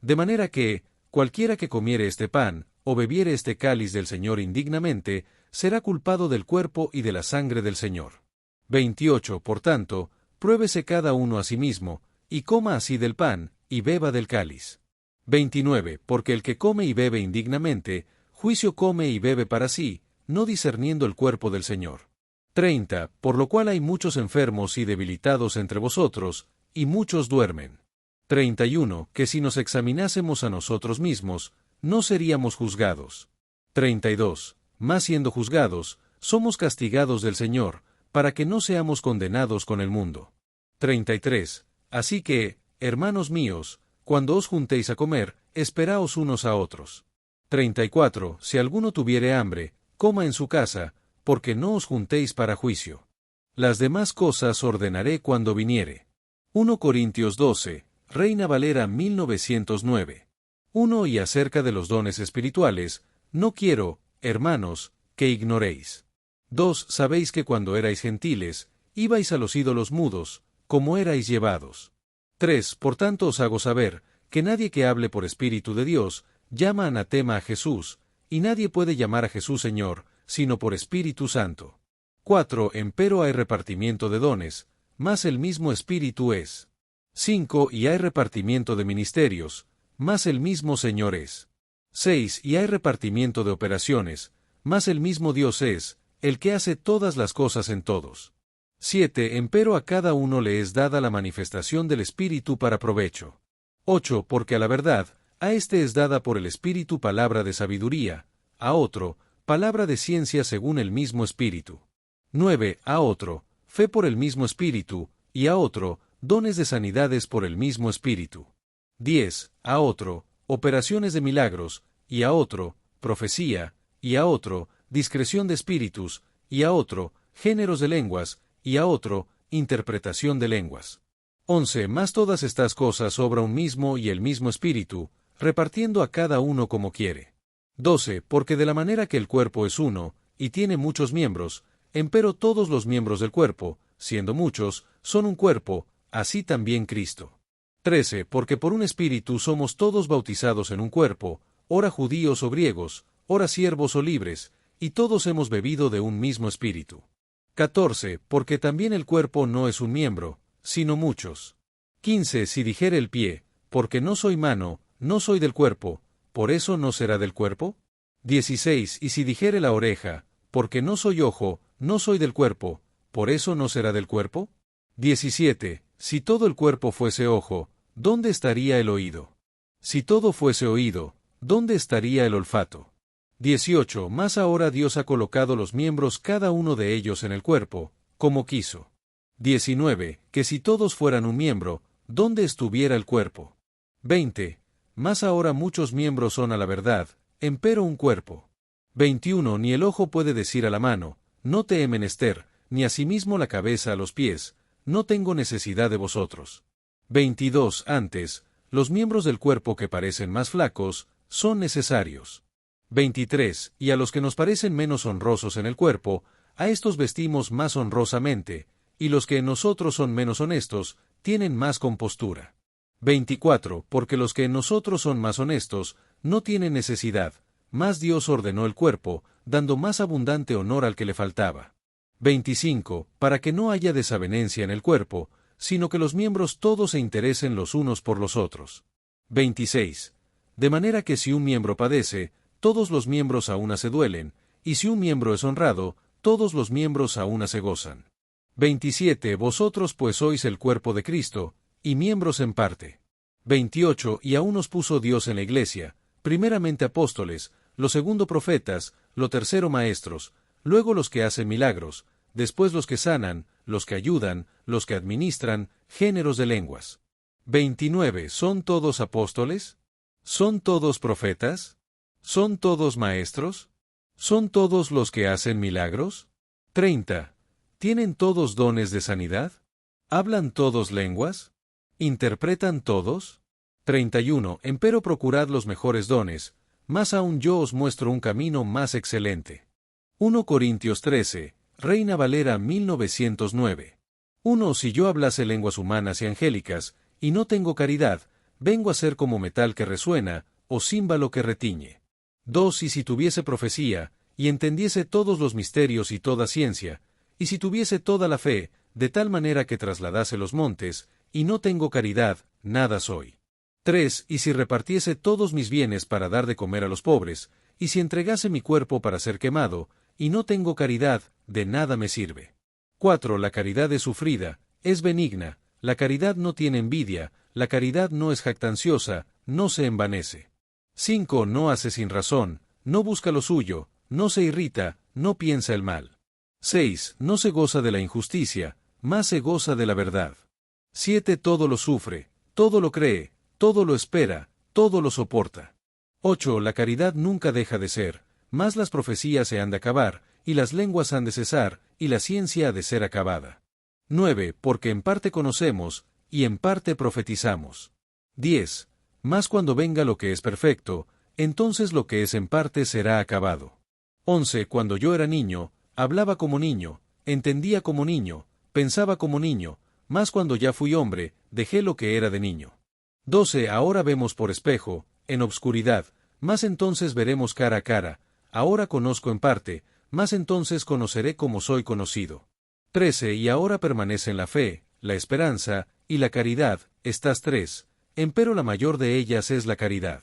De manera que, cualquiera que comiere este pan, o bebiere este cáliz del Señor indignamente, será culpado del cuerpo y de la sangre del Señor. 28. Por tanto, pruébese cada uno a sí mismo, y coma así del pan, y beba del cáliz. 29. Porque el que come y bebe indignamente, juicio come y bebe para sí, no discerniendo el cuerpo del Señor. 30. Por lo cual hay muchos enfermos y debilitados entre vosotros, y muchos duermen. 31. Que si nos examinásemos a nosotros mismos, no seríamos juzgados. 32. Mas siendo juzgados, somos castigados del Señor, para que no seamos condenados con el mundo. 33. Así que, hermanos míos, cuando os juntéis a comer, esperaos unos a otros. 34. Si alguno tuviere hambre, coma en su casa, porque no os juntéis para juicio. Las demás cosas ordenaré cuando viniere. 1 Corintios 12, Reina Valera 1909. 1. Y acerca de los dones espirituales, no quiero, hermanos, que ignoréis. 2. Sabéis que cuando erais gentiles, ibais a los ídolos mudos, como erais llevados. 3. Por tanto os hago saber, que nadie que hable por Espíritu de Dios, llama anatema a Jesús, y nadie puede llamar a Jesús Señor, sino por Espíritu Santo. 4. Empero hay repartimiento de dones, mas el mismo Espíritu es. 5. Y hay repartimiento de ministerios, mas el mismo Señor es. 6. Y hay repartimiento de operaciones, mas el mismo Dios es, el que hace todas las cosas en todos. 7. Empero a cada uno le es dada la manifestación del Espíritu para provecho. 8. Porque a la verdad, a éste es dada por el Espíritu palabra de sabiduría, a otro, palabra de ciencia según el mismo Espíritu. 9. A otro, fe por el mismo Espíritu, y a otro, dones de sanidades por el mismo Espíritu. 10. A otro, operaciones de milagros, y a otro, profecía, y a otro, discreción de espíritus, y a otro, géneros de lenguas, y a otro, interpretación de lenguas. 11. Mas todas estas cosas obra un mismo y el mismo Espíritu, repartiendo a cada uno como quiere. 12. Porque de la manera que el cuerpo es uno, y tiene muchos miembros, empero todos los miembros del cuerpo, siendo muchos, son un cuerpo, así también Cristo. 13. Porque por un Espíritu somos todos bautizados en un cuerpo, ora judíos o griegos, ora siervos o libres, y todos hemos bebido de un mismo Espíritu. 14. Porque también el cuerpo no es un miembro, sino muchos. 15. Si dijere el pie, porque no soy mano, no soy del cuerpo, ¿por eso no será del cuerpo? 16. Y si dijere la oreja, porque no soy ojo, no soy del cuerpo, ¿por eso no será del cuerpo? 17. Si todo el cuerpo fuese ojo, ¿dónde estaría el oído? Si todo fuese oído, ¿dónde estaría el olfato? 18. Mas ahora Dios ha colocado los miembros cada uno de ellos en el cuerpo, como quiso. 19. Que si todos fueran un miembro, ¿dónde estuviera el cuerpo? 20. Mas ahora muchos miembros son a la verdad, empero un cuerpo. 21. Ni el ojo puede decir a la mano, no te he menester, ni asimismo la cabeza a los pies, no tengo necesidad de vosotros. 22. Antes, los miembros del cuerpo que parecen más flacos, son necesarios. 23. Y a los que nos parecen menos honrosos en el cuerpo, a estos vestimos más honrosamente, y los que en nosotros son menos honestos, tienen más compostura. 24. Porque los que en nosotros son más honestos, no tienen necesidad, mas Dios ordenó el cuerpo, dando más abundante honor al que le faltaba. 25. Para que no haya desavenencia en el cuerpo, sino que los miembros todos se interesen los unos por los otros. 26. De manera que si un miembro padece, todos los miembros a una se duelen, y si un miembro es honrado, todos los miembros a una se gozan. 27. Vosotros pues sois el cuerpo de Cristo, y miembros en parte. 28. Y aún os puso Dios en la iglesia, primeramente apóstoles, lo segundo profetas, lo tercero maestros, luego los que hacen milagros, después los que sanan, los que ayudan, los que administran, géneros de lenguas. 29. ¿Son todos apóstoles? ¿Son todos profetas? ¿Son todos maestros? ¿Son todos los que hacen milagros? 30. ¿Tienen todos dones de sanidad? ¿Hablan todos lenguas? ¿Interpretan todos? 31. Empero procurad los mejores dones, más aún yo os muestro un camino más excelente. 1 Corintios 13, Reina Valera 1909. 1. Si yo hablase lenguas humanas y angélicas, y no tengo caridad, vengo a ser como metal que resuena, o címbalo que retiñe. 2. Y si tuviese profecía, y entendiese todos los misterios y toda ciencia, y si tuviese toda la fe, de tal manera que trasladase los montes, y no tengo caridad, nada soy. 3. Y si repartiese todos mis bienes para dar de comer a los pobres, y si entregase mi cuerpo para ser quemado, y no tengo caridad, de nada me sirve. 4. La caridad es sufrida, es benigna, la caridad no tiene envidia, la caridad no es jactanciosa, no se envanece. 5. No hace sin razón, no busca lo suyo, no se irrita, no piensa el mal. 6. No se goza de la injusticia, más se goza de la verdad. 7. Todo lo sufre, todo lo cree, todo lo espera, todo lo soporta. 8. La caridad nunca deja de ser, mas las profecías se han de acabar, y las lenguas han de cesar, y la ciencia ha de ser acabada. 9. Porque en parte conocemos, y en parte profetizamos. 10. Mas cuando venga lo que es perfecto, entonces lo que es en parte será acabado. 11. Cuando yo era niño, hablaba como niño, entendía como niño, pensaba como niño, mas cuando ya fui hombre, dejé lo que era de niño. 12. Ahora vemos por espejo, en obscuridad, mas entonces veremos cara a cara, ahora conozco en parte, mas entonces conoceré como soy conocido. 13. Y ahora permanecen la fe, la esperanza, y la caridad, estas tres, empero la mayor de ellas es la caridad.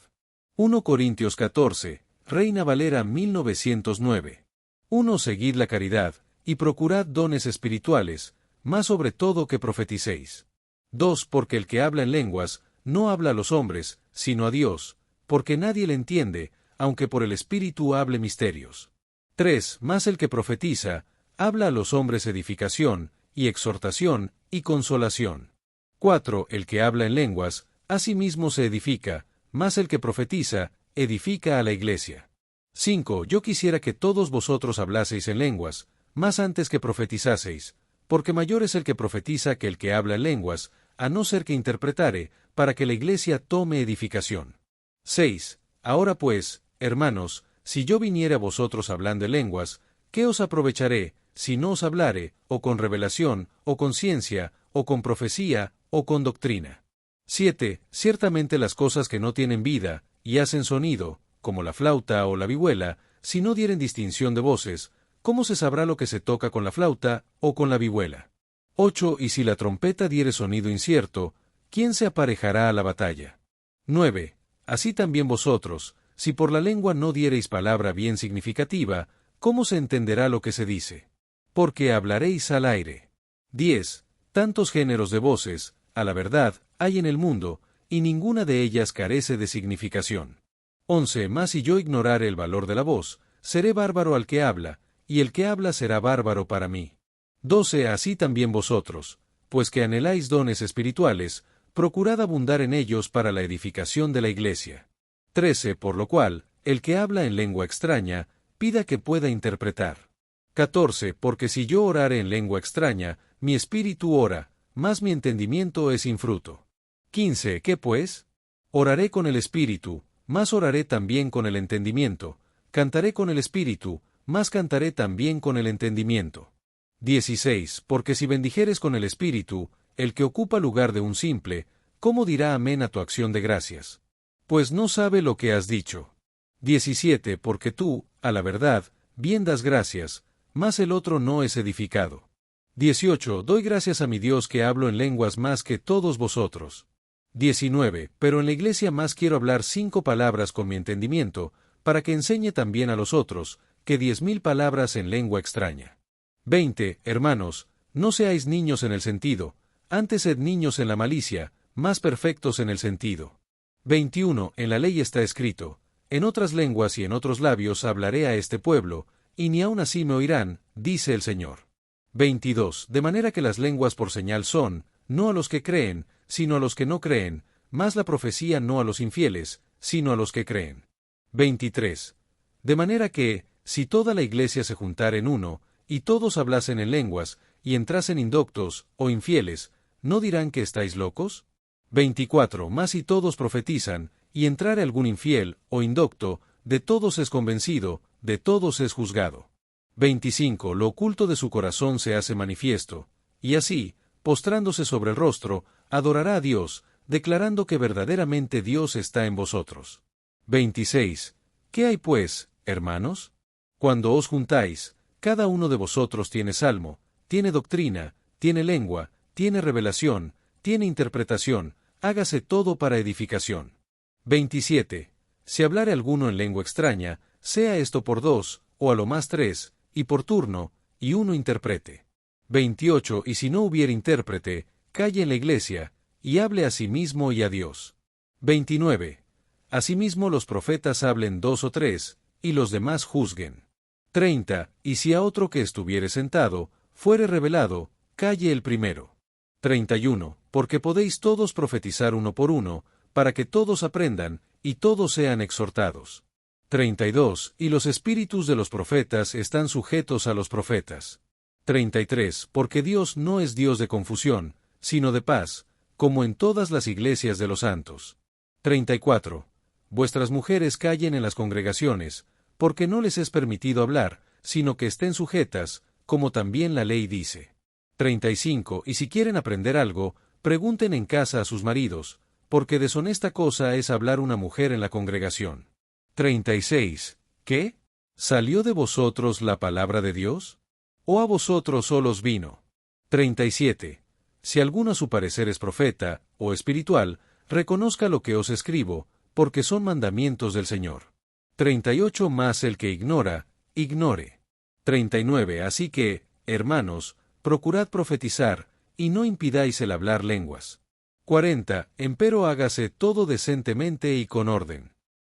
1 Corintios 14, Reina Valera 1909. 1. Seguid la caridad, y procurad dones espirituales, más sobre todo que profeticéis. 2. Porque el que habla en lenguas, no habla a los hombres, sino a Dios, porque nadie le entiende, aunque por el Espíritu hable misterios. 3. Mas el que profetiza, habla a los hombres edificación, y exhortación, y consolación. 4. El que habla en lenguas, asimismo se edifica, mas el que profetiza, edifica a la iglesia. 5. Yo quisiera que todos vosotros hablaseis en lenguas, más antes que profetizaseis, porque mayor es el que profetiza que el que habla en lenguas, a no ser que interpretare, para que la iglesia tome edificación. 6. Ahora pues, hermanos, si yo viniere a vosotros hablando en lenguas, ¿qué os aprovecharé, si no os hablare, o con revelación, o con ciencia, o con profecía, o con doctrina? 7. Ciertamente las cosas que no tienen vida, y hacen sonido, como la flauta o la vihuela, si no dieren distinción de voces, ¿cómo se sabrá lo que se toca con la flauta, o con la vihuela? 8. Y si la trompeta diere sonido incierto, ¿quién se aparejará a la batalla? 9. Así también vosotros, si por la lengua no diereis palabra bien significativa, ¿cómo se entenderá lo que se dice? Porque hablaréis al aire. 10. Tantos géneros de voces, a la verdad, hay en el mundo, y ninguna de ellas carece de significación. 11. Mas si yo ignorare el valor de la voz, seré bárbaro al que habla, y el que habla será bárbaro para mí. 12. Así también vosotros, pues que anheláis dones espirituales, procurad abundar en ellos para la edificación de la iglesia. 13. Por lo cual, el que habla en lengua extraña, pida que pueda interpretar. 14. Porque si yo orare en lengua extraña, mi espíritu ora, mas mi entendimiento es sin fruto. 15. ¿Qué pues? Oraré con el espíritu, mas oraré también con el entendimiento. Cantaré con el espíritu, mas cantaré también con el entendimiento. 16. Porque si bendijeres con el espíritu, el que ocupa lugar de un simple, ¿cómo dirá amén a tu acción de gracias? Pues no sabe lo que has dicho. 17. Porque tú, a la verdad, bien das gracias, mas el otro no es edificado. 18. Doy gracias a mi Dios que hablo en lenguas más que todos vosotros. 19. Pero en la iglesia más quiero hablar 5 palabras con mi entendimiento, para que enseñe también a los otros, que 10.000 palabras en lengua extraña. 20. Hermanos, no seáis niños en el sentido, antes sed niños en la malicia, más perfectos en el sentido. 21. En la ley está escrito, en otras lenguas y en otros labios hablaré a este pueblo, y ni aun así me oirán, dice el Señor. 22. De manera que las lenguas por señal son, no a los que creen, sino a los que no creen, mas la profecía no a los infieles, sino a los que creen. 23. De manera que, si toda la iglesia se juntare en uno, y todos hablasen en lenguas, y entrasen indoctos, o infieles, ¿no dirán que estáis locos? 24. Mas si todos profetizan, y entrare algún infiel, o indocto, de todos es convencido, de todos es juzgado. 25. Lo oculto de su corazón se hace manifiesto, y así, postrándose sobre el rostro, adorará a Dios, declarando que verdaderamente Dios está en vosotros. 26. ¿Qué hay pues, hermanos? Cuando os juntáis, cada uno de vosotros tiene salmo, tiene doctrina, tiene lengua, tiene revelación, tiene interpretación, hágase todo para edificación. 27. Si hablare alguno en lengua extraña, sea esto por dos, o a lo más tres, y por turno, y uno interprete. 28. Y si no hubiere intérprete, calle en la iglesia, y hable a sí mismo y a Dios. 29. Asimismo los profetas hablen dos o tres, y los demás juzguen. 30. Y si a otro que estuviere sentado, fuere revelado, calle el primero. 31. Porque podéis todos profetizar uno por uno, para que todos aprendan, y todos sean exhortados. 32. Y los espíritus de los profetas están sujetos a los profetas. 33. Porque Dios no es Dios de confusión, sino de paz, como en todas las iglesias de los santos. 34. Vuestras mujeres callen en las congregaciones, porque no les es permitido hablar, sino que estén sujetas, como también la ley dice. 35. Y si quieren aprender algo, pregunten en casa a sus maridos, porque deshonesta cosa es hablar una mujer en la congregación. 36. ¿Qué? ¿Salió de vosotros la palabra de Dios? ¿O a vosotros solos vino? 37. Si alguno a su parecer es profeta, o espiritual, reconozca lo que os escribo, porque son mandamientos del Señor. 38. Más el que ignora, ignore. 39. Así que, hermanos, procurad profetizar, y no impidáis el hablar lenguas. 40. Empero hágase todo decentemente y con orden.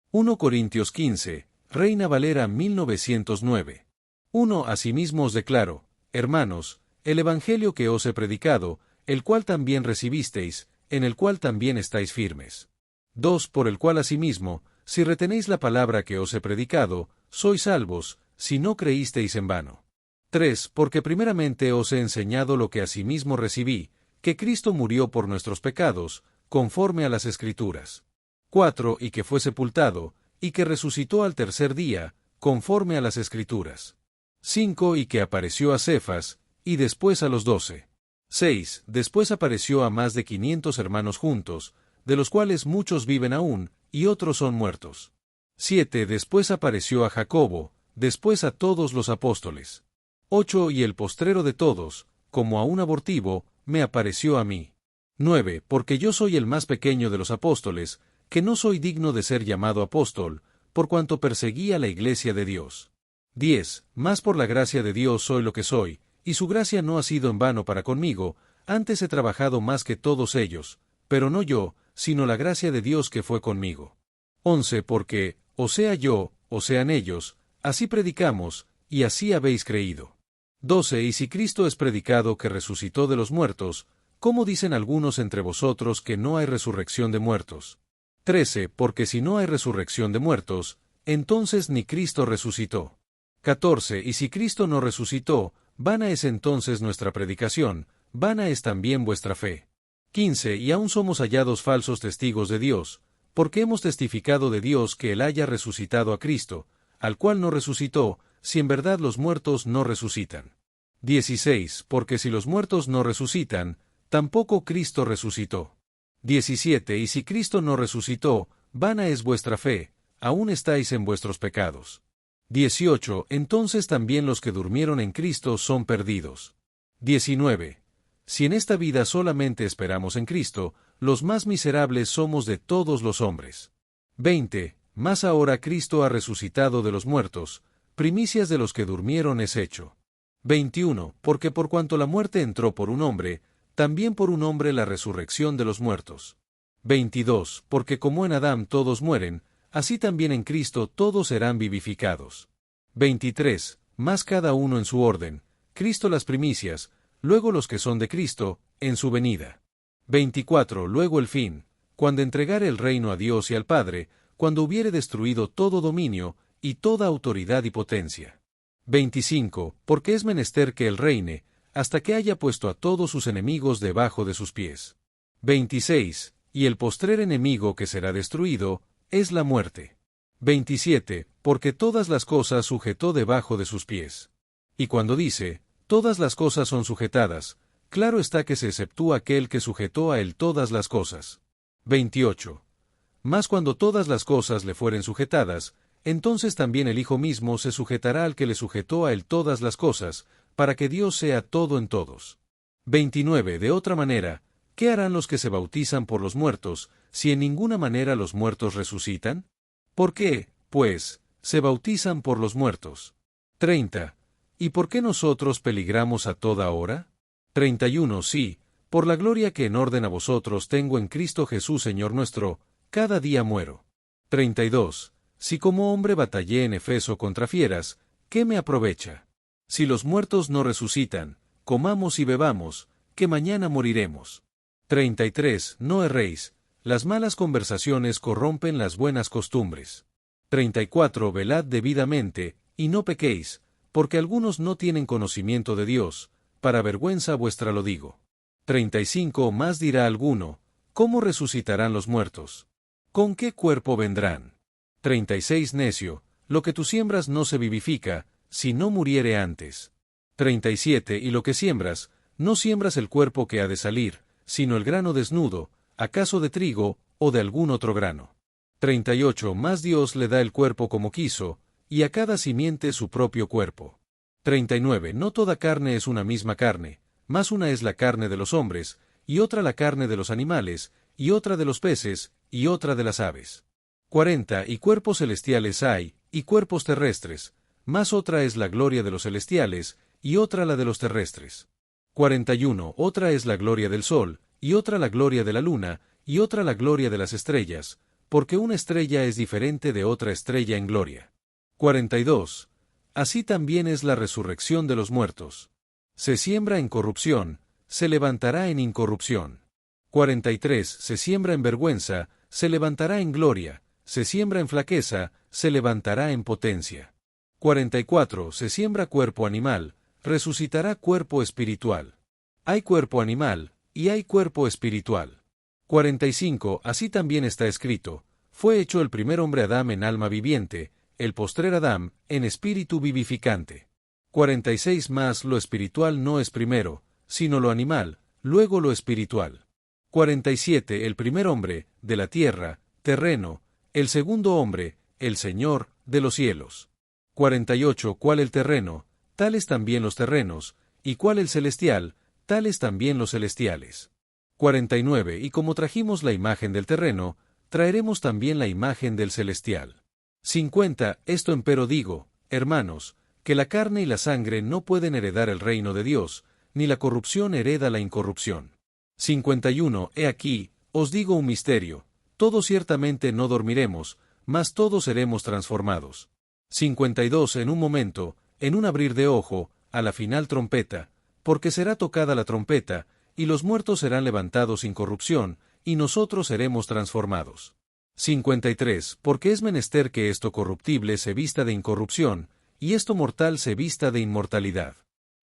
1 Corintios 15, Reina Valera 1909. 1. Asimismo os declaro, hermanos, el evangelio que os he predicado, el cual también recibisteis, en el cual también estáis firmes. 2. Por el cual asimismo, si retenéis la palabra que os he predicado, sois salvos, si no creísteis en vano. 3. Porque primeramente os he enseñado lo que asimismo recibí, que Cristo murió por nuestros pecados, conforme a las Escrituras. 4. Y que fue sepultado, y que resucitó al tercer día, conforme a las Escrituras. 5. Y que apareció a Cefas, y después a los 12. 6. Después apareció a más de 500 hermanos juntos, de los cuales muchos viven aún, y otros son muertos. 7. Después apareció a Jacobo, después a todos los apóstoles. 8. Y el postrero de todos, como a un abortivo, me apareció a mí. 9. Porque yo soy el más pequeño de los apóstoles, que no soy digno de ser llamado apóstol, por cuanto perseguía la iglesia de Dios. 10. Mas por la gracia de Dios soy lo que soy, y su gracia no ha sido en vano para conmigo, antes he trabajado más que todos ellos, pero no yo, sino la gracia de Dios que fue conmigo. 11. Porque, o sea yo, o sean ellos, así predicamos, y así habéis creído. 12. Y si Cristo es predicado que resucitó de los muertos, ¿cómo dicen algunos entre vosotros que no hay resurrección de muertos? 13. Porque si no hay resurrección de muertos, entonces ni Cristo resucitó. 14. Y si Cristo no resucitó, vana es entonces nuestra predicación, vana es también vuestra fe. 15. Y aún somos hallados falsos testigos de Dios, porque hemos testificado de Dios que Él haya resucitado a Cristo, al cual no resucitó, si en verdad los muertos no resucitan. 16. Porque si los muertos no resucitan, tampoco Cristo resucitó. 17. Y si Cristo no resucitó, vana es vuestra fe, aún estáis en vuestros pecados. 18. Entonces también los que durmieron en Cristo son perdidos. 19. Si en esta vida solamente esperamos en Cristo, los más miserables somos de todos los hombres. 20. Mas ahora Cristo ha resucitado de los muertos, primicias de los que durmieron es hecho. 21. Porque por cuanto la muerte entró por un hombre, también por un hombre la resurrección de los muertos. 22. Porque como en Adán todos mueren, así también en Cristo todos serán vivificados. 23. Mas cada uno en su orden, Cristo las primicias, luego los que son de Cristo, en su venida. 24. Luego el fin, cuando entregare el reino a Dios y al Padre, cuando hubiere destruido todo dominio, y toda autoridad y potencia. 25. Porque es menester que Él reine, hasta que haya puesto a todos sus enemigos debajo de sus pies. 26. y el postrer enemigo que será destruido, es la muerte. 27. Porque todas las cosas sujetó debajo de sus pies. Y cuando dice, todas las cosas son sujetadas, claro está que se exceptúa aquel que sujetó a él todas las cosas. 28. Mas cuando todas las cosas le fueren sujetadas, entonces también el Hijo mismo se sujetará al que le sujetó a él todas las cosas, para que Dios sea todo en todos. 29. De otra manera, ¿qué harán los que se bautizan por los muertos, si en ninguna manera los muertos resucitan? ¿Por qué, pues, se bautizan por los muertos? 30. ¿Y por qué nosotros peligramos a toda hora? 31. Sí, por la gloria que en orden a vosotros tengo en Cristo Jesús Señor nuestro, cada día muero. 32. Si como hombre batallé en Efeso contra fieras, ¿qué me aprovecha? Si los muertos no resucitan, comamos y bebamos, que mañana moriremos. 33. No erréis, las malas conversaciones corrompen las buenas costumbres. 34. Velad debidamente, y no pequéis, porque algunos no tienen conocimiento de Dios, para vergüenza vuestra lo digo. 35. Más dirá alguno, ¿cómo resucitarán los muertos? ¿Con qué cuerpo vendrán? 36. Necio, lo que tú siembras no se vivifica, si no muriere antes. 37. Y lo que siembras, no siembras el cuerpo que ha de salir, sino el grano desnudo, acaso de trigo, o de algún otro grano. 38. Más Dios le da el cuerpo como quiso, y a cada simiente su propio cuerpo. 39. No toda carne es una misma carne, mas una es la carne de los hombres, y otra la carne de los animales, y otra de los peces, y otra de las aves. 40. Y cuerpos celestiales hay, y cuerpos terrestres, mas otra es la gloria de los celestiales, y otra la de los terrestres. 41. Otra es la gloria del sol, y otra la gloria de la luna, y otra la gloria de las estrellas, porque una estrella es diferente de otra estrella en gloria. 42. Así también es la resurrección de los muertos. Se siembra en corrupción, se levantará en incorrupción. 43. Se siembra en vergüenza, se levantará en gloria, se siembra en flaqueza, se levantará en potencia. 44. Se siembra cuerpo animal, resucitará cuerpo espiritual. Hay cuerpo animal, y hay cuerpo espiritual. 45. Así también está escrito, fue hecho el primer hombre Adán en alma viviente, el postrer Adán, en espíritu vivificante. 46. Mas lo espiritual no es primero, sino lo animal, luego lo espiritual. 47. El primer hombre, de la tierra, terreno, el segundo hombre, el Señor, de los cielos. 48. ¿Cuál el terreno? Tales también los terrenos, y cuál el celestial, tales también los celestiales. 49. Y como trajimos la imagen del terreno, traeremos también la imagen del celestial. 50. Esto empero digo, hermanos, que la carne y la sangre no pueden heredar el reino de Dios, ni la corrupción hereda la incorrupción. 51. He aquí, os digo un misterio, todos ciertamente no dormiremos, mas todos seremos transformados. 52. En un momento, en un abrir de ojo, a la final trompeta, porque será tocada la trompeta, y los muertos serán levantados sin corrupción, y nosotros seremos transformados. 53. Porque es menester que esto corruptible se vista de incorrupción, y esto mortal se vista de inmortalidad.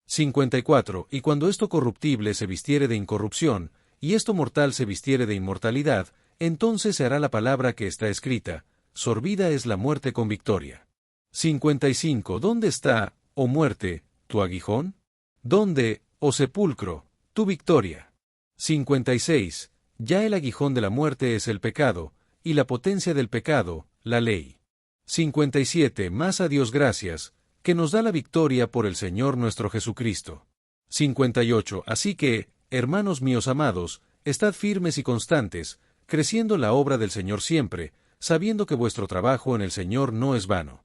54. Y cuando esto corruptible se vistiere de incorrupción, y esto mortal se vistiere de inmortalidad, entonces se hará la palabra que está escrita, sorbida es la muerte con victoria. 55. ¿Dónde está, oh muerte, tu aguijón? ¿Dónde, oh sepulcro, tu victoria? 56. Ya el aguijón de la muerte es el pecado, y la potencia del pecado, la ley. 57. Más a Dios gracias, que nos da la victoria por el Señor nuestro Jesucristo. 58. Así que, hermanos míos amados, estad firmes y constantes, creciendo la obra del Señor siempre, sabiendo que vuestro trabajo en el Señor no es vano.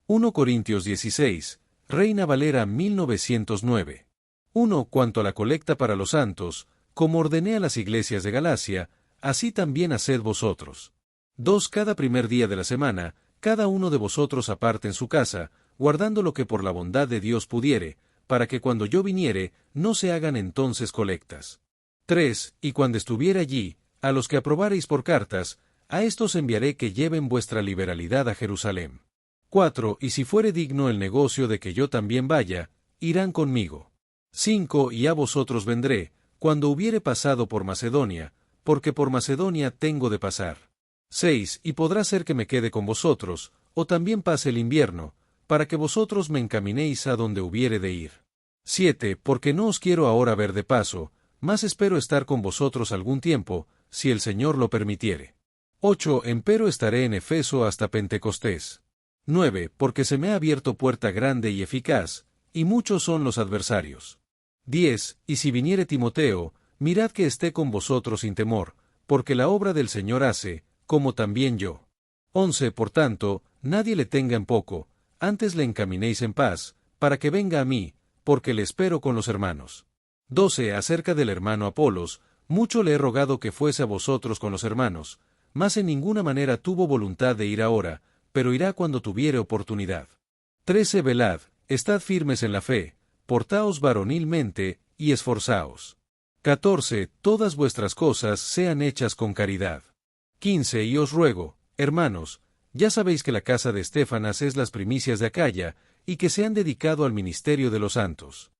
1 Corintios 16, Reina Valera 1909. 1. Cuanto a la colecta para los santos, como ordené a las iglesias de Galacia, así también haced vosotros. 2. Cada primer día de la semana, cada uno de vosotros aparte en su casa, guardando lo que por la bondad de Dios pudiere, para que cuando yo viniere, no se hagan entonces colectas. 3. Y cuando estuviere allí, a los que aprobareis por cartas, a estos enviaré que lleven vuestra liberalidad a Jerusalén. 4. Y si fuere digno el negocio de que yo también vaya, irán conmigo. 5. Y a vosotros vendré, cuando hubiere pasado por Macedonia, porque por Macedonia tengo de pasar. 6. Y podrá ser que me quede con vosotros, o también pase el invierno, para que vosotros me encaminéis a donde hubiere de ir. 7. Porque no os quiero ahora ver de paso, mas espero estar con vosotros algún tiempo, si el Señor lo permitiere. 8. Empero estaré en Efeso hasta Pentecostés. 9. Porque se me ha abierto puerta grande y eficaz, y muchos son los adversarios. 10. Y si viniere Timoteo, mirad que esté con vosotros sin temor, porque la obra del Señor hace, como también yo. 11. Por tanto, nadie le tenga en poco, antes le encaminéis en paz, para que venga a mí, porque le espero con los hermanos. 12. Acerca del hermano Apolos, mucho le he rogado que fuese a vosotros con los hermanos, mas en ninguna manera tuvo voluntad de ir ahora, pero irá cuando tuviere oportunidad. 13. Velad, estad firmes en la fe, portaos varonilmente, y esforzaos. 14. Todas vuestras cosas sean hechas con caridad. 15. Y os ruego, hermanos, ya sabéis que la casa de Estéfanas es las primicias de Acaya, y que se han dedicado al ministerio de los santos.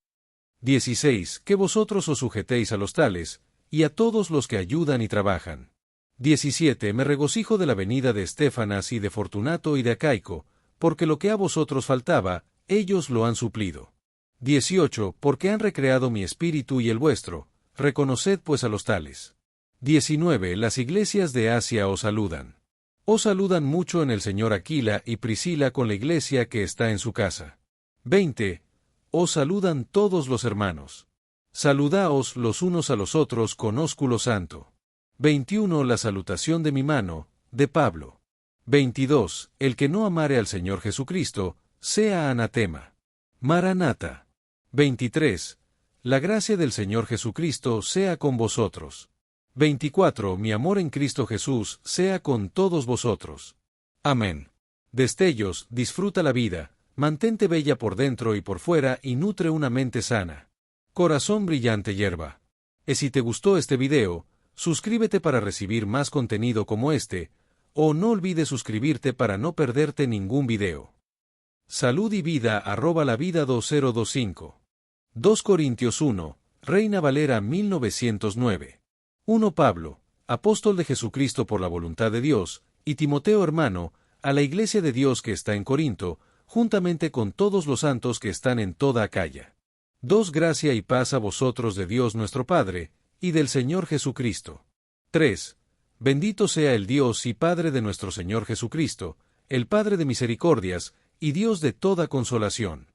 16. Que vosotros os sujetéis a los tales, y a todos los que ayudan y trabajan. 17. Me regocijo de la venida de Estéfanas y de Fortunato y de Acaico, porque lo que a vosotros faltaba, ellos lo han suplido. 18. Porque han recreado mi espíritu y el vuestro, reconoced pues a los tales. 19. Las iglesias de Asia os saludan. Os saludan mucho en el Señor Aquila y Priscila con la iglesia que está en su casa. 20. Os saludan todos los hermanos. Saludaos los unos a los otros con ósculo santo. 21. La salutación de mi mano, de Pablo. 22. El que no amare al Señor Jesucristo, sea anatema. Maranata. 23. La gracia del Señor Jesucristo sea con vosotros. 24. Mi amor en Cristo Jesús sea con todos vosotros. Amén. Destellos, disfruta la vida, mantente bella por dentro y por fuera y nutre una mente sana. Corazón brillante hierba. Si te gustó este video, suscríbete para recibir más contenido como este, o no olvides suscribirte para no perderte ningún video. Salud y vida @lavida 2025. 2 Corintios 1, Reina Valera 1909. 1 Pablo, apóstol de Jesucristo por la voluntad de Dios, y Timoteo hermano, a la iglesia de Dios que está en Corinto, juntamente con todos los santos que están en toda Acaya. 2 Gracia y paz a vosotros de Dios nuestro Padre, y del Señor Jesucristo. 3. Bendito sea el Dios y Padre de nuestro Señor Jesucristo, el Padre de misericordias, y Dios de toda consolación.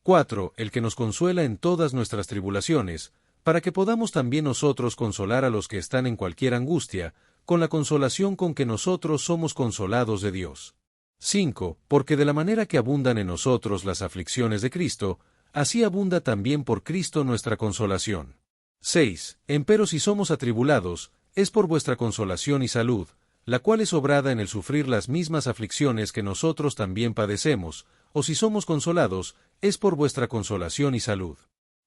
4. El que nos consuela en todas nuestras tribulaciones, para que podamos también nosotros consolar a los que están en cualquier angustia, con la consolación con que nosotros somos consolados de Dios. 5. Porque de la manera que abundan en nosotros las aflicciones de Cristo, así abunda también por Cristo nuestra consolación. 6. Empero si somos atribulados, es por vuestra consolación y salud, la cual es obrada en el sufrir las mismas aflicciones que nosotros también padecemos, o si somos consolados, es por vuestra consolación y salud.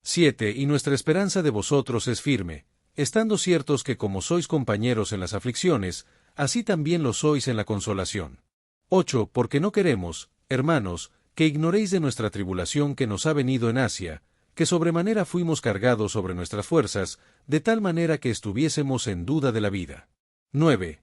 7. Y nuestra esperanza de vosotros es firme, estando ciertos que como sois compañeros en las aflicciones, así también lo sois en la consolación. 8. Porque no queremos, hermanos, que ignoréis de nuestra tribulación que nos ha venido en Asia, que sobremanera fuimos cargados sobre nuestras fuerzas, de tal manera que estuviésemos en duda de la vida. 9.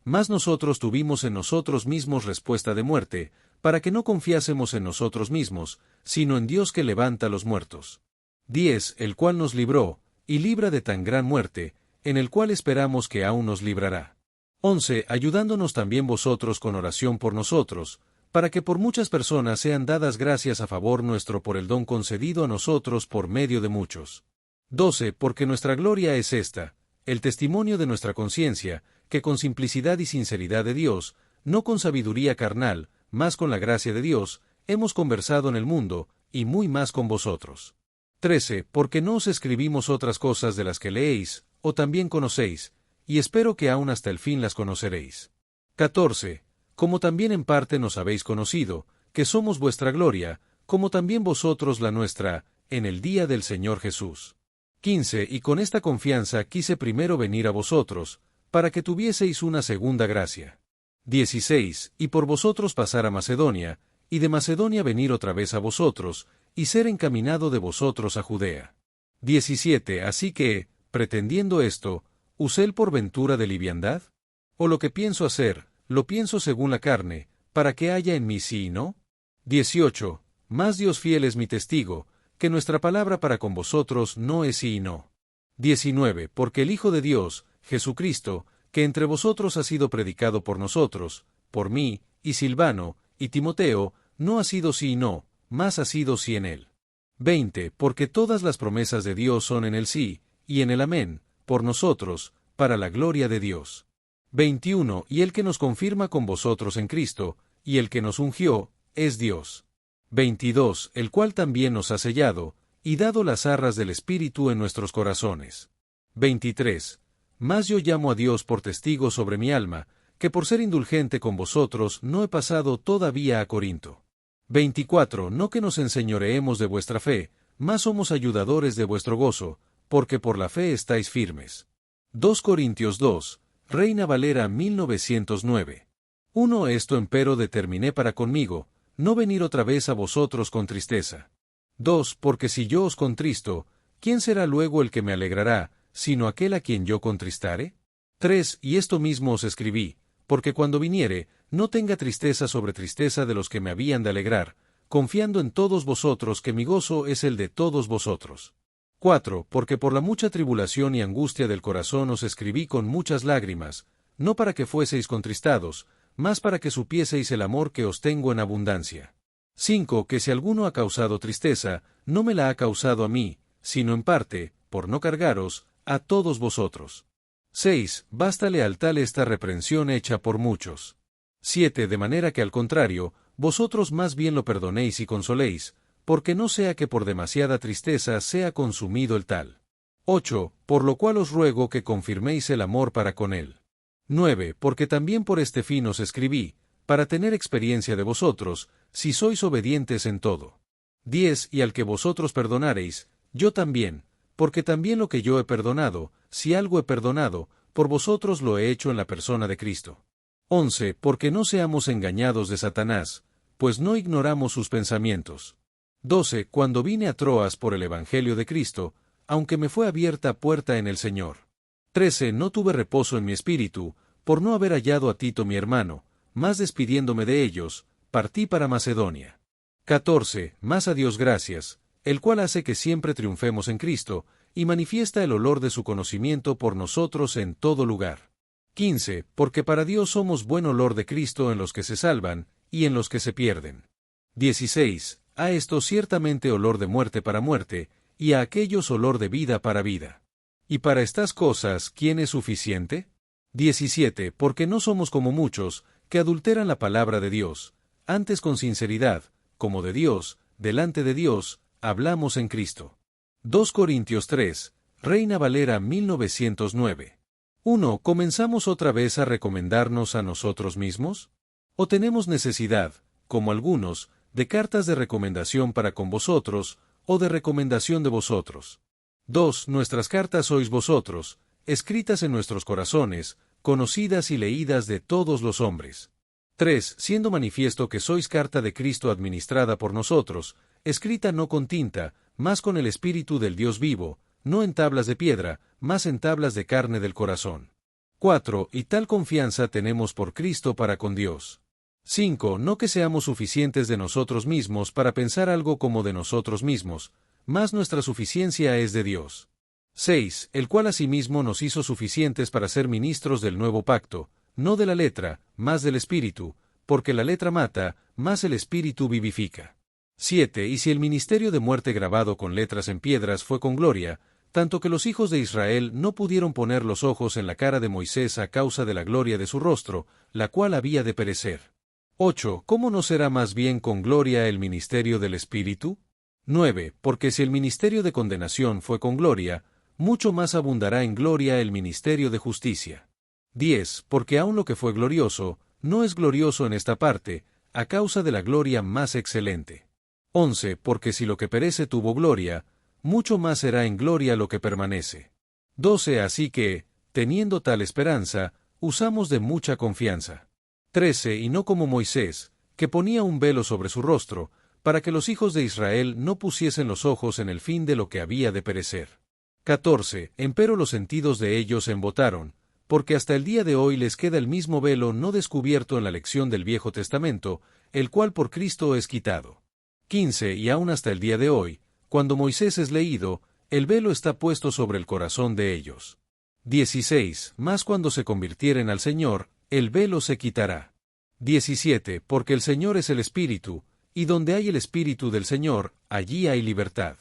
Mas nosotros tuvimos en nosotros mismos respuesta de muerte, para que no confiásemos en nosotros mismos, sino en Dios que levanta a los muertos. 10. El cual nos libró, y libra de tan gran muerte, en el cual esperamos que aún nos librará. 11. Ayudándonos también vosotros con oración por nosotros, para que por muchas personas sean dadas gracias a favor nuestro por el don concedido a nosotros por medio de muchos. 12. Porque nuestra gloria es esta, el testimonio de nuestra conciencia, que con simplicidad y sinceridad de Dios, no con sabiduría carnal, mas con la gracia de Dios, hemos conversado en el mundo, y muy más con vosotros. 13. Porque no os escribimos otras cosas de las que leéis, o también conocéis, y espero que aún hasta el fin las conoceréis. 14. Como también en parte nos habéis conocido, que somos vuestra gloria, como también vosotros la nuestra, en el día del Señor Jesús. 15. Y con esta confianza quise primero venir a vosotros, para que tuvieseis una segunda gracia. 16. Y por vosotros pasar a Macedonia, y de Macedonia venir otra vez a vosotros, y ser encaminado de vosotros a Judea. 17. Así que, pretendiendo esto, ¿Usé por ventura de liviandad? ¿O lo que pienso hacer, lo pienso según la carne, para que haya en mí sí y no? 18. Mas Dios fiel es mi testigo, que nuestra palabra para con vosotros no es sí y no. 19. Porque el Hijo de Dios, Jesucristo, que entre vosotros ha sido predicado por nosotros, por mí, y Silvano, y Timoteo, no ha sido sí y no, mas ha sido sí en él. 20. Porque todas las promesas de Dios son en el sí, y en el amén, por nosotros, para la gloria de Dios. 21. Y el que nos confirma con vosotros en Cristo, y el que nos ungió, es Dios. 22. El cual también nos ha sellado, y dado las arras del Espíritu en nuestros corazones. 23. Mas yo llamo a Dios por testigo sobre mi alma, que por ser indulgente con vosotros no he pasado todavía a Corinto. 24. No que nos enseñoreemos de vuestra fe, mas somos ayudadores de vuestro gozo, porque por la fe estáis firmes. 2 Corintios 2, Reina Valera 1909. 1. Esto empero determiné para conmigo, no venir otra vez a vosotros con tristeza. 2. Porque si yo os contristo, ¿quién será luego el que me alegrará, sino aquel a quien yo contristare? 3. Y esto mismo os escribí, porque cuando viniere, no tenga tristeza sobre tristeza de los que me habían de alegrar, confiando en todos vosotros que mi gozo es el de todos vosotros. 4. Porque por la mucha tribulación y angustia del corazón os escribí con muchas lágrimas, no para que fueseis contristados, mas para que supieseis el amor que os tengo en abundancia. 5. Que si alguno ha causado tristeza, no me la ha causado a mí, sino en parte, por no cargaros, a todos vosotros. 6. Bástale al tal esta reprensión hecha por muchos. 7. De manera que al contrario, vosotros más bien lo perdonéis y consoléis, porque no sea que por demasiada tristeza sea consumido el tal. 8. Por lo cual os ruego que confirméis el amor para con él. 9. Porque también por este fin os escribí, para tener experiencia de vosotros, si sois obedientes en todo. 10. Y al que vosotros perdonareis, yo también, porque también lo que yo he perdonado, si algo he perdonado, por vosotros lo he hecho en la persona de Cristo. 11. Porque no seamos engañados de Satanás, pues no ignoramos sus pensamientos. 12. Cuando vine a Troas por el Evangelio de Cristo, aunque me fue abierta puerta en el Señor. 13. No tuve reposo en mi espíritu, por no haber hallado a Tito mi hermano, mas despidiéndome de ellos, partí para Macedonia. 14. Mas a Dios gracias, el cual hace que siempre triunfemos en Cristo, y manifiesta el olor de su conocimiento por nosotros en todo lugar. 15. Porque para Dios somos buen olor de Cristo en los que se salvan, y en los que se pierden. 16. A esto ciertamente olor de muerte para muerte, y a aquellos olor de vida para vida. ¿Y para estas cosas quién es suficiente? 17. Porque no somos como muchos, que adulteran la palabra de Dios, antes con sinceridad, como de Dios, delante de Dios, hablamos en Cristo. 2 Corintios 3, Reina Valera 1909. 1. ¿Comenzamos otra vez a recomendarnos a nosotros mismos? ¿O tenemos necesidad, como algunos, de cartas de recomendación para con vosotros, o de recomendación de vosotros? 2. Nuestras cartas sois vosotros, escritas en nuestros corazones, conocidas y leídas de todos los hombres. 3. Siendo manifiesto que sois carta de Cristo administrada por nosotros, escrita no con tinta, mas con el Espíritu del Dios vivo, no en tablas de piedra, mas en tablas de carne del corazón. 4. Y tal confianza tenemos por Cristo para con Dios. 5. No que seamos suficientes de nosotros mismos para pensar algo como de nosotros mismos, mas nuestra suficiencia es de Dios. 6. El cual asimismo nos hizo suficientes para ser ministros del nuevo pacto, no de la letra, mas del Espíritu, porque la letra mata, mas el Espíritu vivifica. 7. Y si el ministerio de muerte grabado con letras en piedras fue con gloria, tanto que los hijos de Israel no pudieron poner los ojos en la cara de Moisés a causa de la gloria de su rostro, la cual había de perecer. 8. ¿Cómo no será más bien con gloria el ministerio del Espíritu? 9. Porque si el ministerio de condenación fue con gloria, mucho más abundará en gloria el ministerio de justicia. 10. Porque aun lo que fue glorioso, no es glorioso en esta parte, a causa de la gloria más excelente. 11. Porque si lo que perece tuvo gloria, mucho más será en gloria lo que permanece. 12. Así que, teniendo tal esperanza, usamos de mucha confianza. 13. Y no como Moisés, que ponía un velo sobre su rostro, para que los hijos de Israel no pusiesen los ojos en el fin de lo que había de perecer. 14. Empero los sentidos de ellos embotaron, porque hasta el día de hoy les queda el mismo velo no descubierto en la lección del Viejo Testamento, el cual por Cristo es quitado. 15. Y aún hasta el día de hoy, cuando Moisés es leído, el velo está puesto sobre el corazón de ellos. 16. Mas cuando se convirtieren al Señor, el velo se quitará. 17. Porque el Señor es el Espíritu, y donde hay el Espíritu del Señor, allí hay libertad.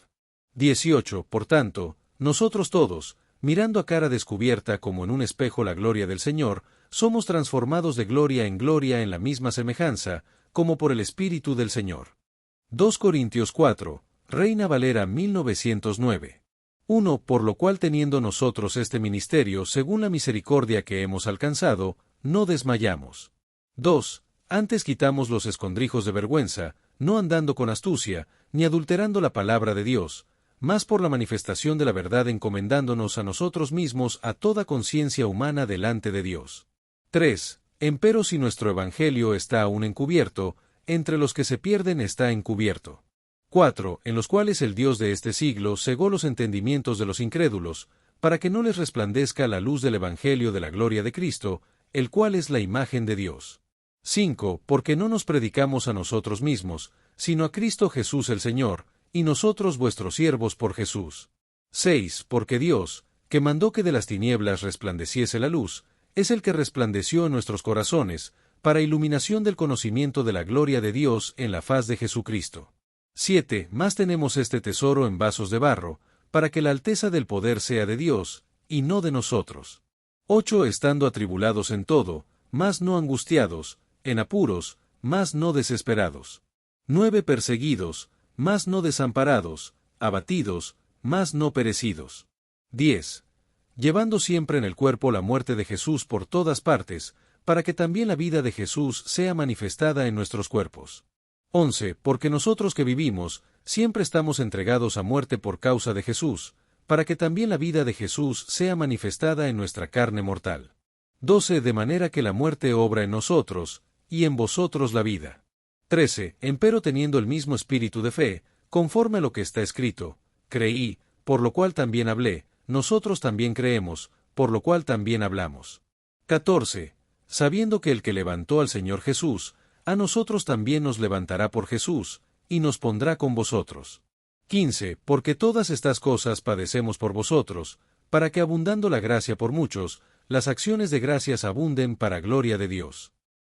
18. Por tanto, nosotros todos, mirando a cara descubierta como en un espejo la gloria del Señor, somos transformados de gloria en la misma semejanza, como por el Espíritu del Señor. 2 Corintios 4, Reina Valera 1909. 1. Por lo cual teniendo nosotros este ministerio según la misericordia que hemos alcanzado, no desmayamos. 2. Antes quitamos los escondrijos de vergüenza, no andando con astucia, ni adulterando la palabra de Dios, mas por la manifestación de la verdad encomendándonos a nosotros mismos a toda conciencia humana delante de Dios. 3. Empero si nuestro evangelio está aún encubierto, entre los que se pierden está encubierto. 4. En los cuales el Dios de este siglo cegó los entendimientos de los incrédulos, para que no les resplandezca la luz del evangelio de la gloria de Cristo, el cual es la imagen de Dios. 5. Porque no nos predicamos a nosotros mismos, sino a Cristo Jesús el Señor, y nosotros vuestros siervos por Jesús. 6. Porque Dios, que mandó que de las tinieblas resplandeciese la luz, es el que resplandeció en nuestros corazones, para iluminación del conocimiento de la gloria de Dios en la faz de Jesucristo. 7. Más tenemos este tesoro en vasos de barro, para que la alteza del poder sea de Dios, y no de nosotros. 8. Estando atribulados en todo, mas no angustiados, en apuros, mas no desesperados. 9. Perseguidos, mas no desamparados, abatidos, mas no perecidos. 10. Llevando siempre en el cuerpo la muerte de Jesús por todas partes, para que también la vida de Jesús sea manifestada en nuestros cuerpos. 11. Porque nosotros que vivimos, siempre estamos entregados a muerte por causa de Jesús, para que también la vida de Jesús sea manifestada en nuestra carne mortal. 12. De manera que la muerte obra en nosotros, y en vosotros la vida. 13. Empero teniendo el mismo espíritu de fe, conforme a lo que está escrito, creí, por lo cual también hablé, nosotros también creemos, por lo cual también hablamos. 14. Sabiendo que el que levantó al Señor Jesús, a nosotros también nos levantará por Jesús, y nos pondrá con vosotros. 15. Porque todas estas cosas padecemos por vosotros, para que abundando la gracia por muchos, las acciones de gracias abunden para gloria de Dios.